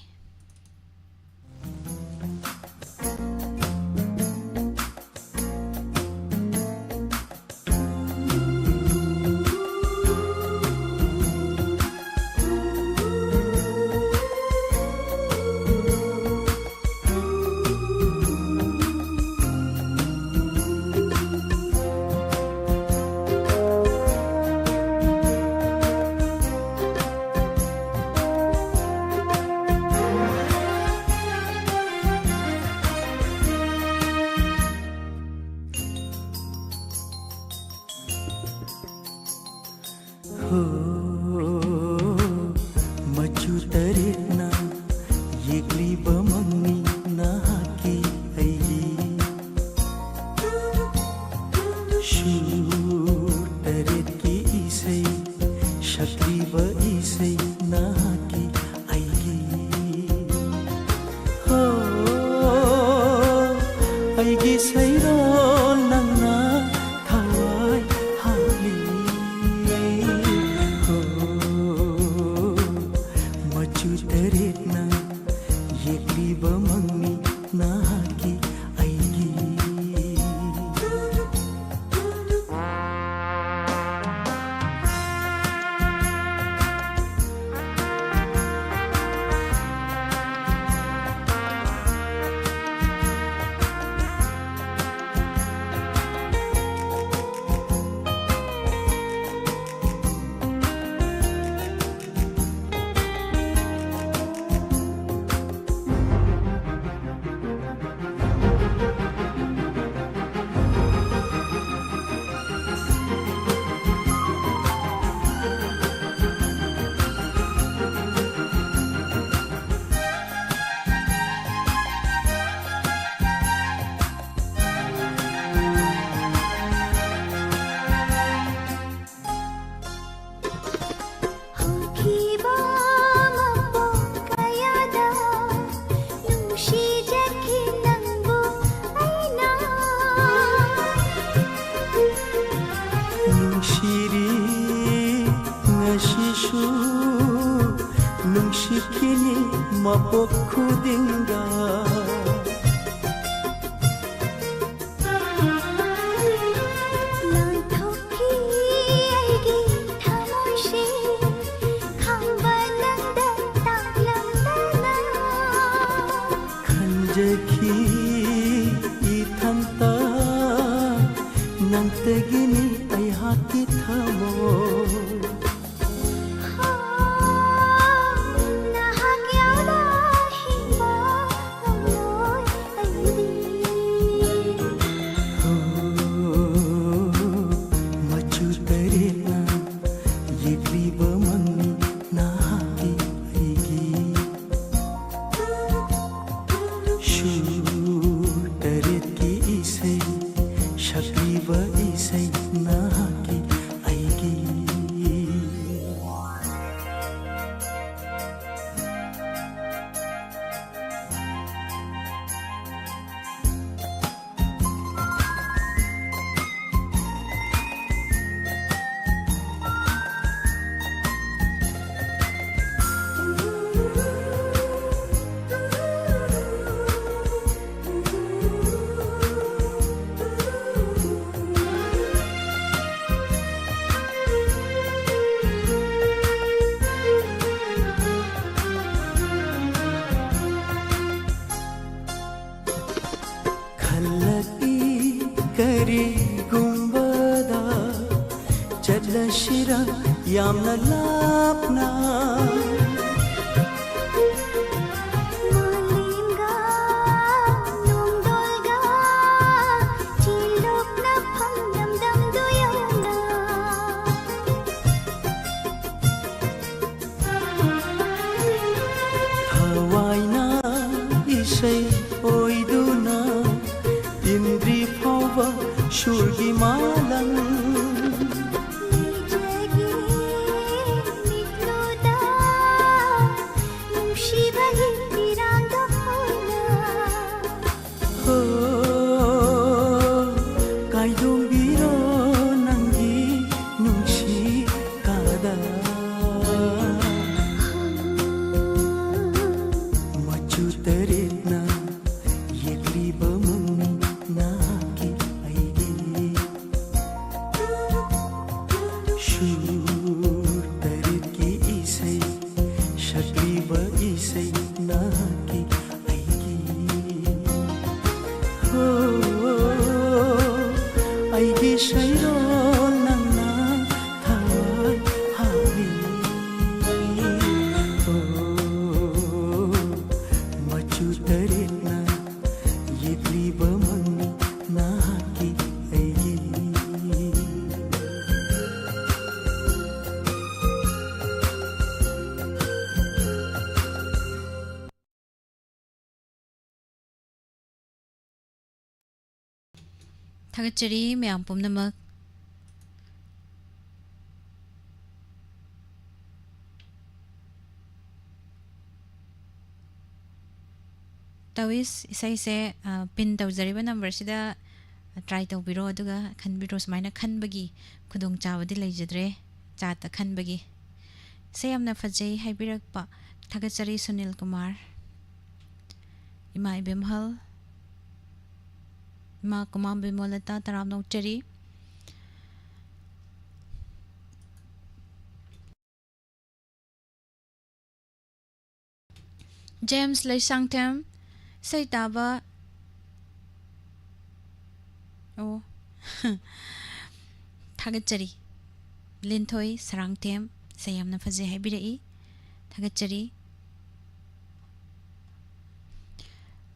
mapok khudinga khanjaki ithanta ꯃꯁꯇꯒꯤꯅꯤ ꯑꯩꯍꯥꯛꯀꯤ ꯊꯃꯣꯏ ꯌꯥꯝꯅ ꯂꯥꯞꯅ ꯊꯋꯥꯏꯅ ꯏꯁꯩ ꯑꯣꯏꯗꯨꯅ ꯏꯟꯗ꯭ꯔꯤ ꯐꯥꯎꯕ ꯁꯨꯔꯒꯤ ꯃꯥꯂꯪ ꯊꯥꯒꯠꯆꯔꯤ ꯃꯌꯥꯝ ꯄꯨꯝꯅꯃꯛ ꯇꯧꯏꯁ ꯏꯁꯩꯁꯦ ꯄꯤꯟ ꯇꯧꯖꯔꯤꯕ ꯅꯝꯕꯔꯁꯤꯗ ꯇ꯭ꯔꯥꯏ ꯇꯧꯕꯤꯔꯣ ꯑꯗꯨꯒ ꯈꯟꯕꯤꯔꯣ ꯁꯨꯃꯥꯏꯅ ꯈꯟꯕꯒꯤ ꯈꯨꯗꯣꯡꯆꯥꯕꯗꯤ ꯂꯩꯖꯗ꯭ꯔꯦ ꯆꯥꯠꯇ ꯈꯟꯕꯒꯤ ꯏꯁꯩ ꯌꯥꯝꯅ ꯐꯖꯩ ꯍꯥꯏꯕꯤꯔꯛꯄ ꯊꯥꯒꯠꯆꯔꯤ ꯁꯨꯅꯤꯜ ꯀꯨꯃꯥꯔ ꯏꯃꯥ ꯏꯕꯦꯝꯍꯜ ꯏꯃꯥ ꯀꯨꯃꯥꯝ ꯕꯤꯃꯣꯂꯇꯥ ꯇꯔꯥꯝ ꯅꯣꯛꯆꯔꯤ ꯖꯦꯝꯁ ꯂꯩꯁꯥꯡꯊꯦꯝ ꯏꯁꯩ ꯇꯥꯕ ꯑꯣ ꯊꯥꯒꯠꯆꯔꯤ ꯂꯤꯟꯊꯣꯏ ꯁꯔꯥꯡꯊꯦꯝ ꯏꯁꯩ ꯌꯥꯝꯅ ꯐꯖꯩ ꯍꯥꯏꯕꯤꯔꯛꯏ ꯊꯥꯒꯠꯆꯔꯤ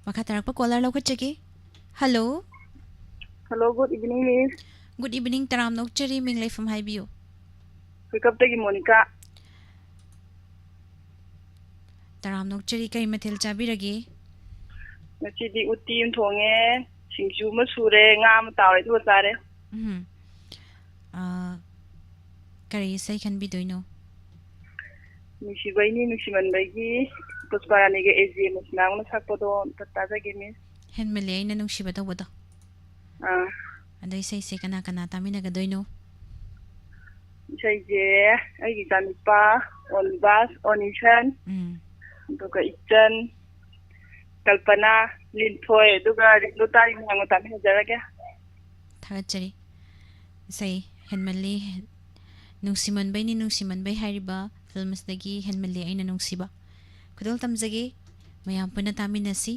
ꯃꯈꯥ ꯇꯥꯔꯛꯄ ꯀꯣꯂꯔ ꯂꯧꯈꯠꯆꯒꯦ hello hello good evening miss good evening ꯇꯔꯥꯝ ꯅꯣꯛꯆꯔꯤ ꯃꯤꯡ ꯂꯩꯐꯝ ꯍꯥꯏꯕꯤꯌꯨ ꯄꯤꯀꯞꯇꯒꯤ ꯃꯣꯅꯤꯀꯥ ꯇꯔꯥꯝ ꯅꯣꯛꯆꯔꯤ ꯀꯩ ꯃꯊꯦꯜ ꯆꯥꯕꯤꯔꯒꯦ ꯉꯁꯤꯗꯤ ꯎꯇꯤ ꯑꯃ ꯊꯣꯡꯉꯦ ꯁꯤꯡꯖꯨ ꯑꯃ ꯁꯨꯔꯦ ꯉꯥ ꯑꯃ ꯇꯥꯎꯔꯦ ꯑꯗꯨꯒ ꯆꯥꯔꯦ ꯀꯔꯤ ꯏꯁꯩ ꯈꯟꯕꯤꯗꯣꯏꯅꯣ ꯅꯨꯡꯁꯤꯕꯩꯅꯤ ꯅꯨꯡꯁꯤꯃꯟꯕꯒꯤ ꯄꯨꯁꯄꯥꯔꯥꯅꯤꯒ ꯑꯦꯖꯦ ꯃꯁꯅꯥꯡꯅ ꯁꯛꯄꯗꯣ ꯑꯝꯇ ꯇꯥꯖꯒꯦ ꯃꯤꯁ ꯍꯦꯟꯃꯜꯂꯦ ꯑꯩꯅ ꯅꯨꯡꯁꯤꯕ ꯇꯧꯕꯗꯣ ꯑꯗꯣ ꯏꯁꯩꯁꯦ ꯀꯅꯥ ꯀꯅꯥ ꯇꯥꯃꯤꯟꯅꯒꯗꯣꯏꯅꯣ ꯏꯁꯩꯁꯦ ꯑꯩꯒꯤ ꯏꯆꯥꯅꯨꯄꯥ ꯑꯣꯟꯕꯥꯁ ꯑꯣꯅꯤꯁꯟ ꯑꯗꯨꯒ ꯏꯆꯟ ꯀꯜꯄꯅꯥ ꯂꯤꯟꯊꯣꯏ ꯑꯗꯨꯒ ꯔꯤꯛꯂꯨꯇꯥꯔꯤ ꯃꯌꯥꯝꯒ ꯇꯥꯃꯤꯟꯅꯖꯔꯒꯦ ꯊꯥꯒꯠꯆꯔꯤ ꯏꯁꯩ ꯍꯦꯟꯃꯜꯂꯤ ꯅꯨꯡꯁꯤꯃꯟꯕꯩꯅꯤ ꯅꯨꯡꯁꯤꯃꯟꯕꯩ ꯍꯥꯏꯔꯤꯕ ꯐꯤल्म ꯑꯁꯤꯗꯒꯤ ꯍꯦꯟꯃꯜꯂꯤ ꯑꯩꯅ ꯅꯨꯡꯁꯤꯕ ꯈꯨꯗꯣꯜ ꯇꯝꯖꯒꯦ ꯃꯌꯥꯝ ꯄꯨꯟꯅ ꯇꯥꯃꯤꯟꯅꯁꯤ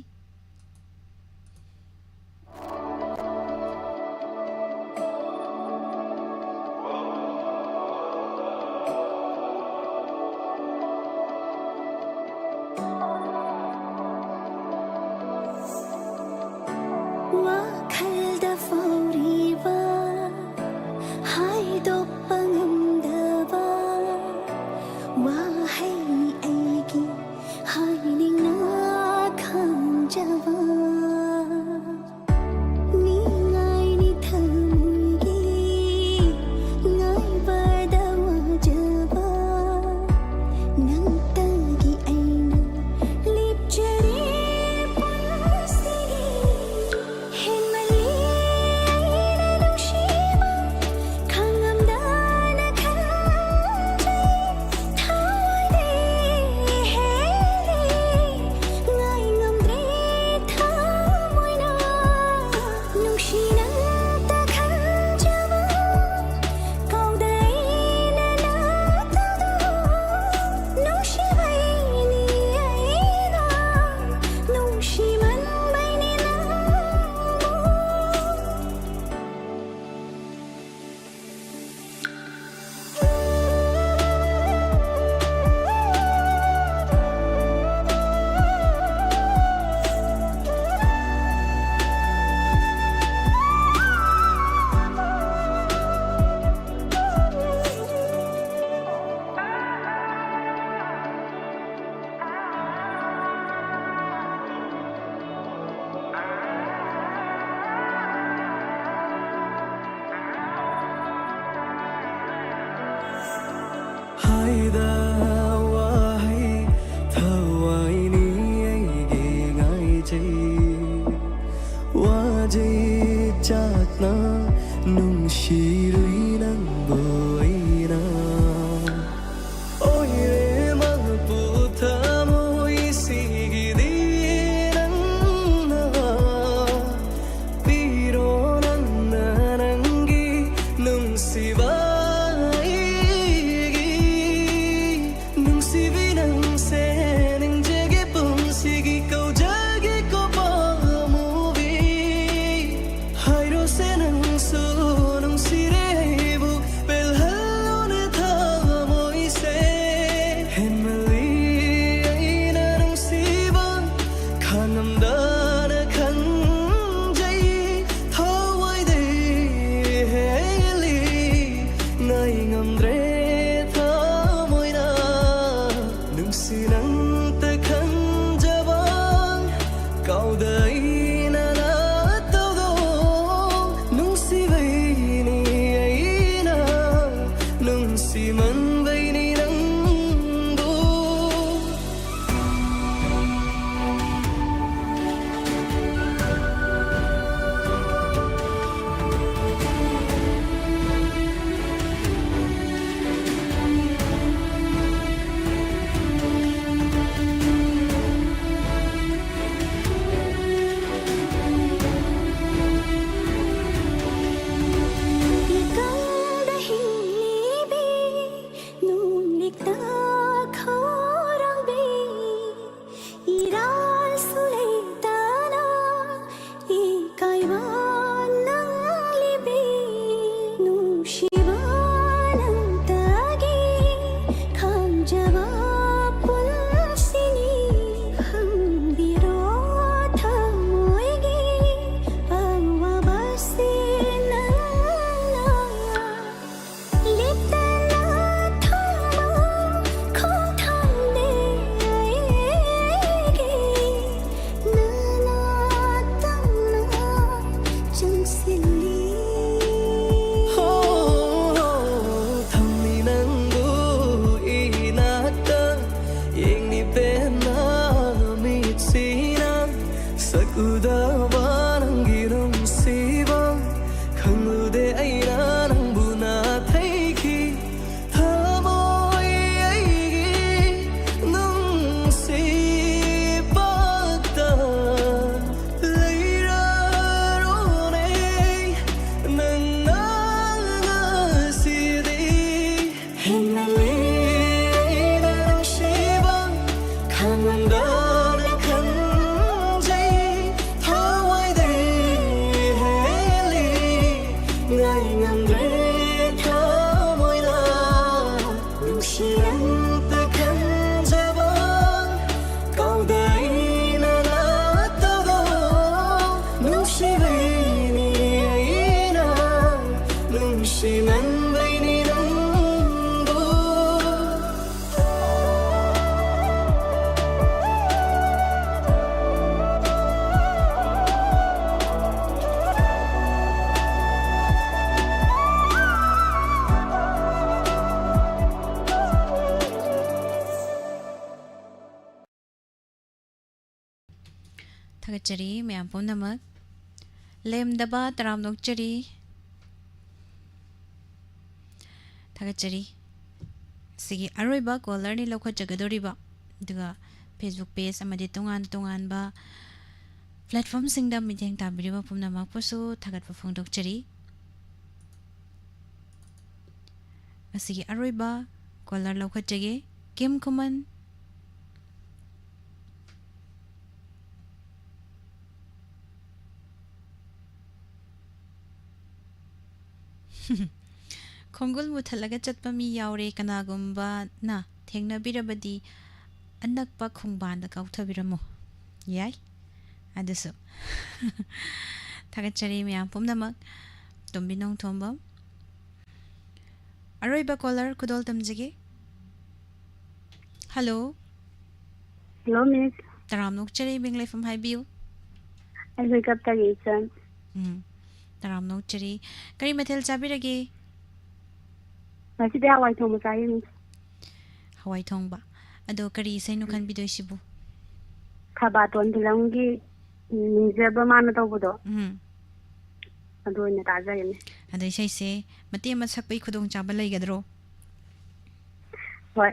ꯁꯛꯎꯗꯕ ꯅꯪꯒꯤ ꯅꯨꯡꯁꯤꯕ ꯈꯪꯂꯨꯗꯦ ꯑꯩꯅ ꯅꯪꯕꯨ ꯅꯥꯊꯩꯈꯤ ꯊꯃꯣꯏ ꯑꯩꯒꯤ ꯅꯨꯡꯁꯤꯕꯇ ꯂꯩꯔꯔꯣꯅꯦ ꯅꯪꯅ ꯉꯁꯤꯗꯤ ꯍꯦꯟꯅꯂꯦ ꯑꯩꯅ ꯅꯨꯡꯁꯤꯕ ꯈꯪꯂꯝꯗꯅ ꯈꯟꯖꯩ ꯊꯋꯥꯏꯗꯒꯤ ꯍꯦꯜꯂꯤ ꯉꯥꯏ ꯉꯝꯗ꯭ꯔꯦ ꯊꯃꯣꯏꯅ ꯅꯨꯡꯁꯤꯔꯝꯇ ꯈꯟꯖꯕ ꯀꯥꯎꯗ ꯑꯩꯅ ꯅꯠꯇꯕ ꯅꯨꯡꯁꯤꯕꯩꯅꯤ ꯑꯩꯅ ꯅꯨꯡꯁꯤꯃꯟꯕꯩꯅꯤ ꯅꯪꯕꯨ ꯊꯥꯒꯠꯆꯔꯤ ꯃꯌꯥꯝ ꯄꯨꯝꯅꯃꯛ ꯂꯦꯝꯗꯕ ꯇꯔꯥꯝ ꯅꯣꯛꯆꯔꯤ ꯊꯥꯒꯠꯆꯔꯤ ꯁꯤꯒꯤ ꯑꯔꯣꯏꯕ ꯀꯣꯂꯔꯅꯤ ꯂꯧꯈꯠꯆꯒꯗꯧꯔꯤꯕ ꯑꯗꯨꯒ ꯐꯦꯁꯕꯨꯛ ꯄꯦꯖ ꯑꯃꯗꯤ ꯇꯣꯉꯥꯟ ꯇꯣꯉꯥꯟꯕ ꯄ꯭ꯂꯦꯠꯐꯣर्मꯁꯤꯡꯗ ꯃꯤꯠꯌꯦꯡ ꯇꯥꯕꯤꯔꯤꯕ ꯄꯨꯝꯅꯃꯛꯄꯨꯁꯨ ꯊꯥꯒꯠꯄ ꯐꯣꯡꯗꯣꯛꯆꯔꯤ ꯃꯁꯤꯒꯤ ꯑꯔꯣꯏꯕ ꯀꯣꯂꯔ ꯂꯧꯈꯠꯆꯒꯦ ꯀꯤꯝ ꯈꯨꯃꯟ ꯈꯣꯡꯒꯨꯜ ꯃꯨꯊꯠꯂꯒ ꯆꯠꯄ ꯃꯤ ꯌꯥꯎꯔꯦ ꯀꯅꯥꯒꯨꯝꯕꯅ ꯊꯦꯡꯅꯕꯤꯔꯕꯗꯤ ꯑꯅꯛꯄ ꯈꯣꯡꯕꯥꯟꯗ ꯀꯥꯎꯊꯕꯤꯔꯝꯃꯨ ꯌꯥꯏ ꯑꯗꯨꯁꯨ ꯊꯥꯒꯠꯆꯔꯤ ꯃꯌꯥꯝ ꯄꯨꯝꯅꯃꯛ ꯇꯣꯝꯕꯤ ꯅꯣꯡꯊꯣꯝꯕꯝ ꯑꯔꯣꯏꯕ ꯀꯣꯂꯔ ꯈꯨꯗꯣꯜ ꯇꯝꯖꯒꯦ ꯍꯜꯂꯣ ꯍꯜꯂꯣ ꯃꯤꯁ ꯇꯔꯥꯝ ꯅꯣꯛꯆꯔꯤ ꯃꯤꯡ ꯂꯩꯐꯝ ꯍꯥꯏꯕꯤꯌꯨ ꯑꯩ ꯋꯦꯀꯞꯇꯒꯤ ꯏꯆꯟ ꯇꯔꯥꯝ ꯅꯣꯛꯆꯔꯤ ꯀꯔꯤ ꯃꯊꯦꯜ ꯆꯥꯕꯤꯔꯒꯦ ꯉꯁꯤꯗꯤ ꯍꯋꯥꯏ ꯊꯣꯡꯕ ꯆꯥꯏꯌꯦ ꯃꯤꯁ ꯍꯋꯥꯏ ꯊꯣꯡꯕ ꯑꯗꯣ ꯀꯔꯤ ꯏꯁꯩꯅꯣ ꯈꯟꯕꯤꯗꯣꯏꯁꯤꯕꯨ ꯈꯕꯥꯇꯣꯟ ꯐꯤꯂꯝꯒꯤ ꯅꯤꯡꯖꯕ ꯃꯥꯅ ꯇꯧꯕꯗꯣ ꯑꯗꯨ ꯑꯣꯏꯅ ꯇꯥꯖꯒꯅꯤ ꯑꯗꯣ ꯏꯁꯩꯁꯦ ꯃꯇꯦꯛ ꯑꯃ ꯁꯛꯄꯒꯤ ꯈꯨꯗꯣꯡꯆꯥꯕ ꯂꯩꯒꯗ꯭ꯔꯣ ꯍꯣꯏ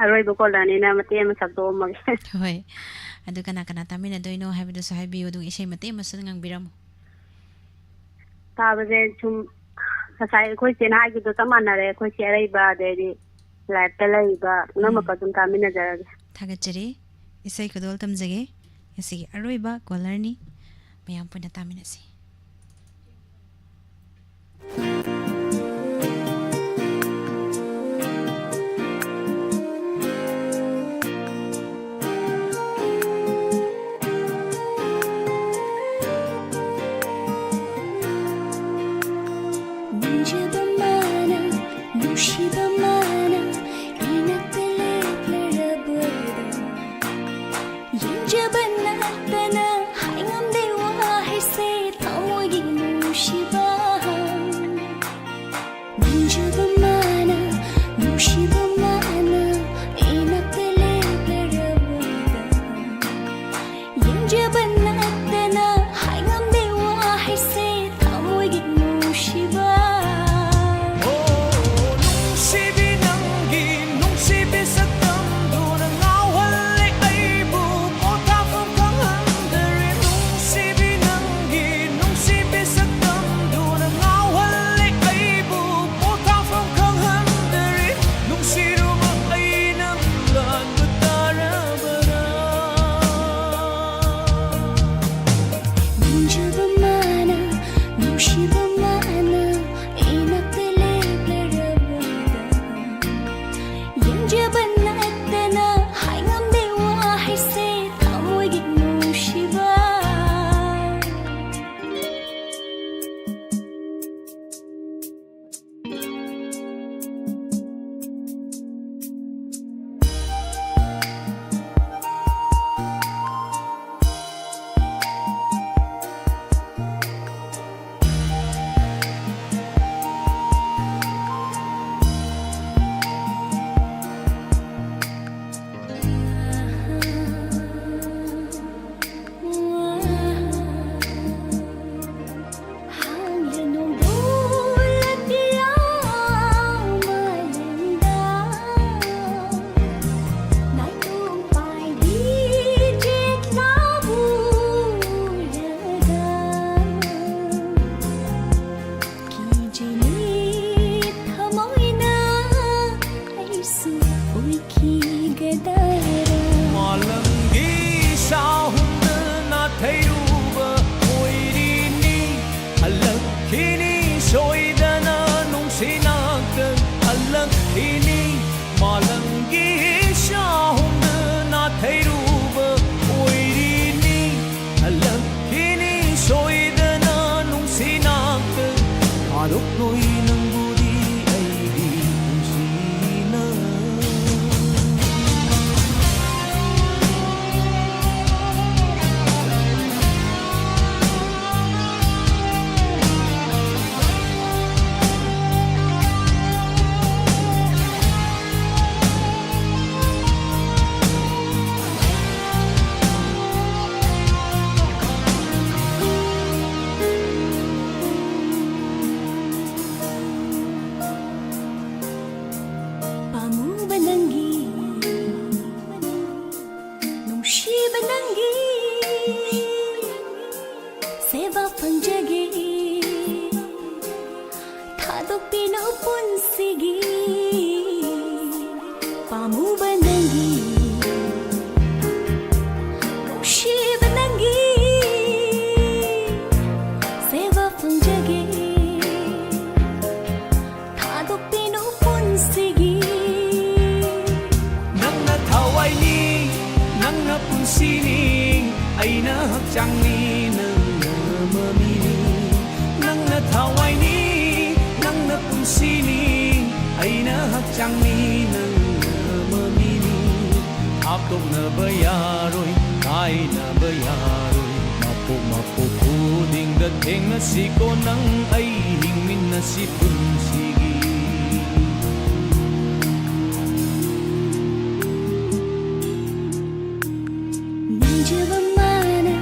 ꯑꯔꯣꯏꯕ ꯀꯣꯂꯔꯅꯤꯅ ꯃꯇꯦꯛ ꯑꯃ ꯁꯛꯇꯣꯛꯑꯝꯃꯒꯦ ꯍꯣꯏ ꯑꯗꯨ ꯀꯅꯥ ꯀꯅꯥ ꯇꯥꯃꯤꯟꯅꯗꯣꯏꯅꯣ ꯍꯥꯏꯕꯗꯨꯁꯨ ꯍꯥꯏꯕꯤꯌꯨ ꯑꯗꯨꯒ ꯏꯁꯩ ꯃꯇꯦꯛ ꯑꯃꯁꯨ ꯉꯪꯕꯤꯔꯝꯃꯨ ꯇꯥꯕꯁꯦ ꯁꯨꯝ ꯉꯁꯥꯏ ꯑꯩꯈꯣꯏ ꯆꯦꯅ ꯍꯥꯏꯈꯤꯕꯗꯣ ꯆꯞ ꯃꯥꯟꯅꯔꯦ ꯑꯩꯈꯣꯏ ꯆꯦ ꯑꯔꯩꯕ ꯑꯗꯩꯗꯤ ꯂꯥꯏꯐꯇ ꯂꯩꯕ ꯄꯨꯝꯅꯃꯛ ꯑꯗꯨꯝ ꯇꯥꯃꯤꯟꯅꯖꯔꯒꯦ ꯊꯥꯒꯠꯆꯔꯤ ꯏꯁꯩ ꯈꯨꯗꯣꯜ ꯇꯝꯖꯒꯦ ꯉꯁꯤꯒꯤ ꯑꯔꯣꯏꯕ ꯀꯣꯂꯔꯅꯤ ꯃꯌꯥꯝ ꯄꯨꯟꯅ ꯇꯥꯃꯤꯟꯅꯁꯤ ꯌꯦꯡꯖꯕ ꯅꯠꯇꯅ ꯍꯥꯏꯉꯝꯗꯦ ꯋꯥꯍꯩꯁꯦ ꯊꯣꯛꯂꯣꯏ ꯅꯪꯕꯨꯗꯤ ꯑꯩꯒꯤ ꯄꯨꯟꯁꯤꯅ pamuba nangi nungsiba nangi seva pangjage thadokpina punsigi pamuba nangi nungsiba nangi seva pangjage thadokpina punsigi ꯅꯪꯅ ꯊꯋꯥꯏꯅꯤ ꯅꯪꯅ ꯄꯨꯟꯁꯤꯅꯤ ꯑꯩꯅ ꯍꯛꯆꯥꯡꯅꯤ ꯅꯪꯅ ꯃꯃꯤꯅꯤ ꯅꯪꯅ ꯊꯋꯥꯏꯅꯤ ꯅꯪꯅ ꯄꯨꯟꯁꯤꯅꯤ ꯑꯩꯅ ꯍꯛꯆꯥꯡꯅꯤ ꯅꯪꯅ ꯃꯃꯤꯅꯤ ꯍꯥꯞꯇꯣꯛꯅꯕ ꯌꯥꯔꯣꯏ ꯀꯥꯏꯅꯕ ꯌꯥꯔꯣꯏ ꯃꯄꯣꯛ ꯃꯄꯣꯛ ꯈꯨꯗꯤꯡꯗ ꯊꯦꯡꯅꯁꯤꯀꯣ ꯅꯪ ꯑꯩ ꯍꯤꯡꯃꯤꯟꯅꯁꯤ ꯄꯨꯟꯁꯤꯒꯤ Ninjaba mana,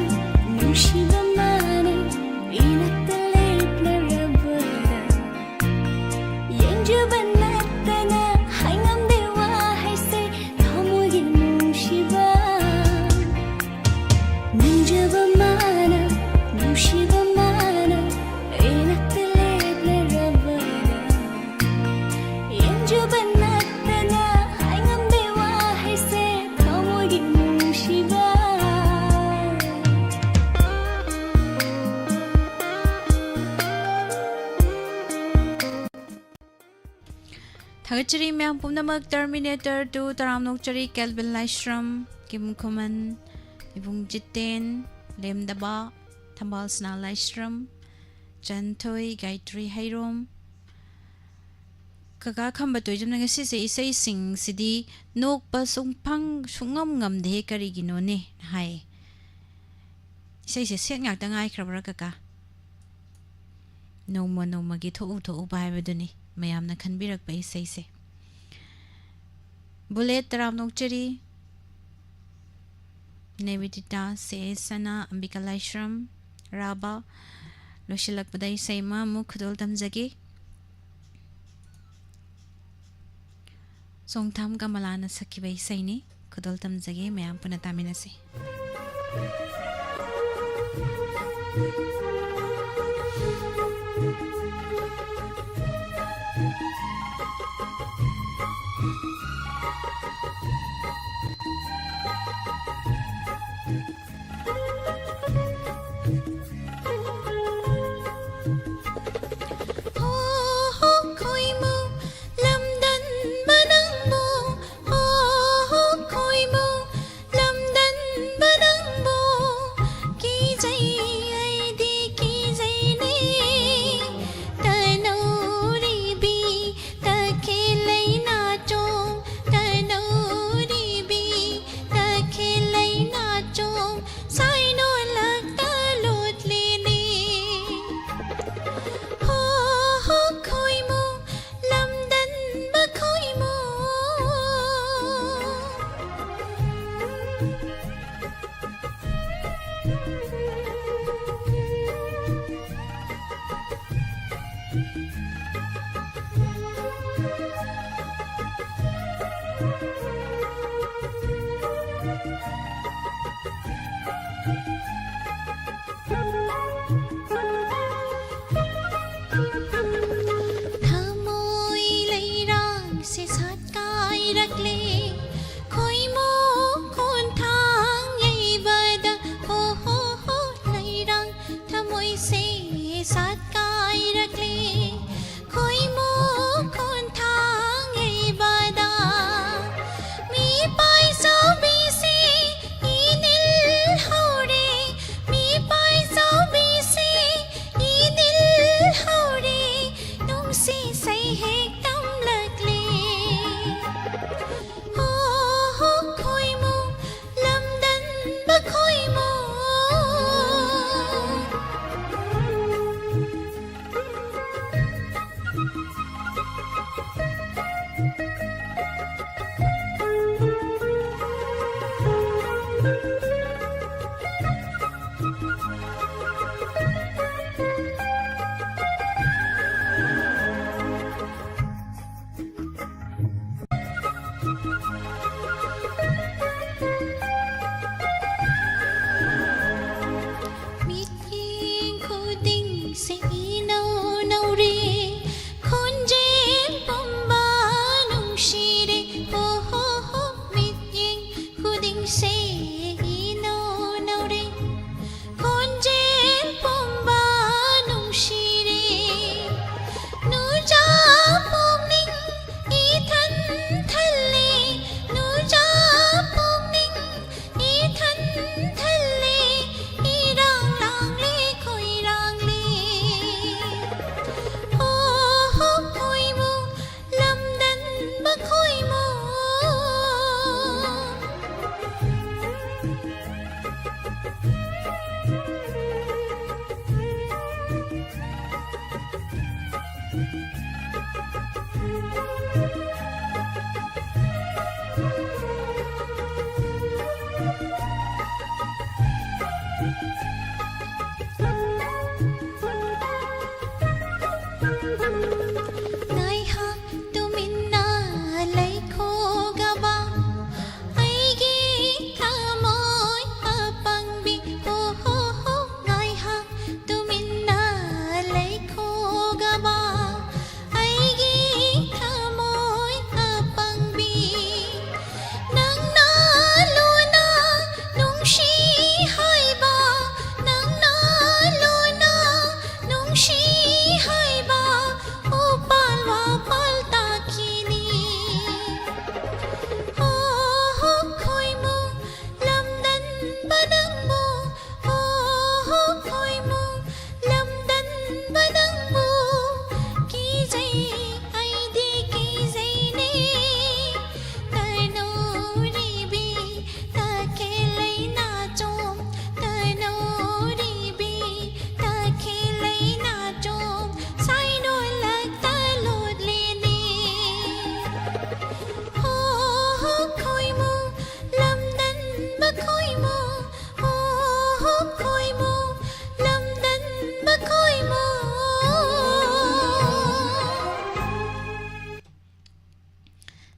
nushiba mana, inakta lepna rabada. Yenjaba nattana, haingam dewa haise, thamogi nushiba. Ninjaba mana, nushiba mana, inakta lepna rabada. Yenjaba nattana, haingam dewa haise, thamogi nushiba. Thagachari myam pumnamak Terminator 2 Taramnokchari Kelvin Laishram Kim Kuman Ibung Jiten Lemdaba Thambal Sna Laishram Jantoy Gayatri Hairom Kaka khamba toy jamna ngasi se isai sing sidi nok pa sungphang sungam ngam de karigino ne hai isai se sek ngak ta ngai khrabra kaka noma gi tho bai baduni mayamna khanbirak pai sei se bullet Taramnokchari Nevidita se sana Ambika Laishram Raba Loshilak Padai Saima Mukhdol Tamjagi Songtham Kamalana Sakibai Saini Kudol Tamjagi Mayam Punataminasi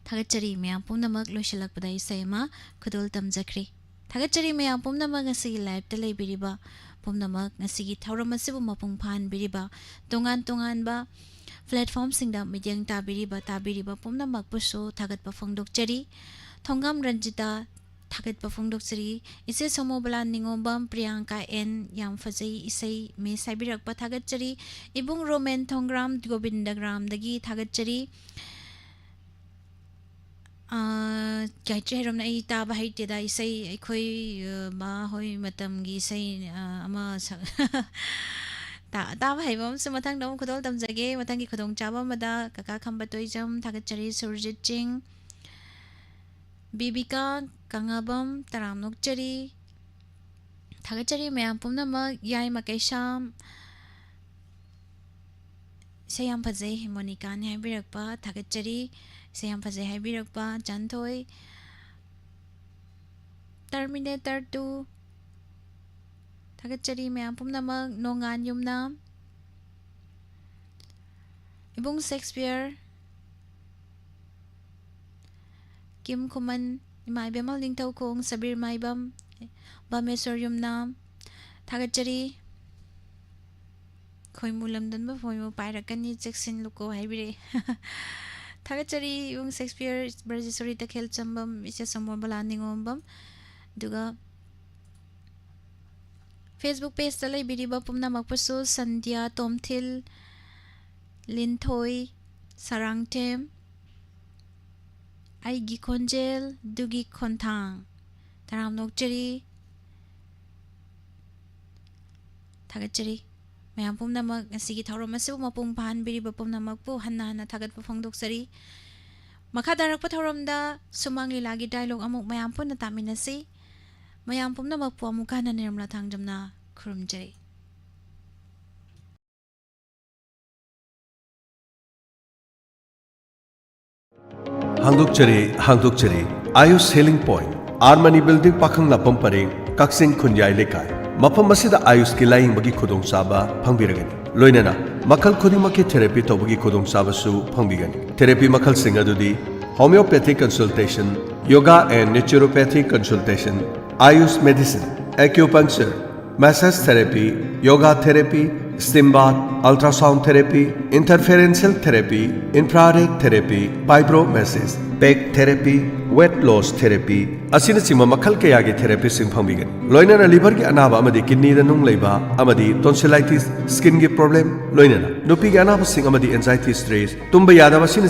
Thagacharii mayam pumnamak loisilakpada isai ama khudol tamjakri. Thagacharii mayam pumnamak ngasigi live ta leibiriba pumnamak ngasigi thauram asibu mapung phan biriba tongan ba platform singda midyang tabiriba pumnamak pusu thagatpa phongdokchari Thongam Ranjita Thagatpa phongdokchari ise somobala ningombam Priyanka N yam fazai isai me saibirakpa thagachari ibung Roman Thongram Govindagram dagi thagachari Gayatri Romna I taba haiteda isai aikoi ma hoi matamgi isai ama taba haibam so mathang dam khudol tamjage mathangi khudong chaba mada kaka khambatoi thagachari Surjit Singh Bibika Kangabam Taramnokchari Thagachari mayam pumnamak yai makaisham Sayam Fazai Monica ni haibirakpa Thagachari Sayam Fazai haibirakpa Janthoi Terminator 2 Thagachari mayam pumnamak Nongan Yumna Ibung Shakespeare Kim Kuman Maibam Lingtau Kong Sabir Maibam Bamesor Yumna Thagachari Khoi mulam dan ba phoi mo pairakani Jackson Luko haibire Thagachari yung Shakespeare Brajesori ta khel chambam isa samor balaningombam duga Facebook page talai biriba pumna makpasu Sandhya Tomthil Linthoi Sarangtem Aigi Konjel Dugi Kontang Taramnokchari Thagachari mayam pumnamak ngasigi thauram asibu mapung phan biriba pumnamak pu hanna thagatpa phongdoksari makhadarakpa thauramda sumangi lagi dialogue amuk mayam punna taminasi mayam pumnamak pu amukana nirmala thangjamna khurumjari Hangdokchari Ayush Healing Point Armani Building Pakhang Lapam Pareng Kaksing Khunyai Lekai Mapam asida Ayush ki laing bagi khudong saba phangbiragani loinana makhal khudimaki therapy tobagi khudong saba su phangbigani therapy makhal singa dudi homeopathic consultation yoga and naturopathic consultation Ayush medicine acupuncture massage therapy yoga therapy steam bath ultrasound therapy interferential therapy infrared therapy vibromassage back therapy weight loss therapy asina sima makhal kaya gi therapy sing phangbigan loinana liver gi anaba amadi kidney da nung leiba amadi tonsillitis skin gi problem loinana nupi gi anaba sing amadi anxiety stress tumba yadaba sin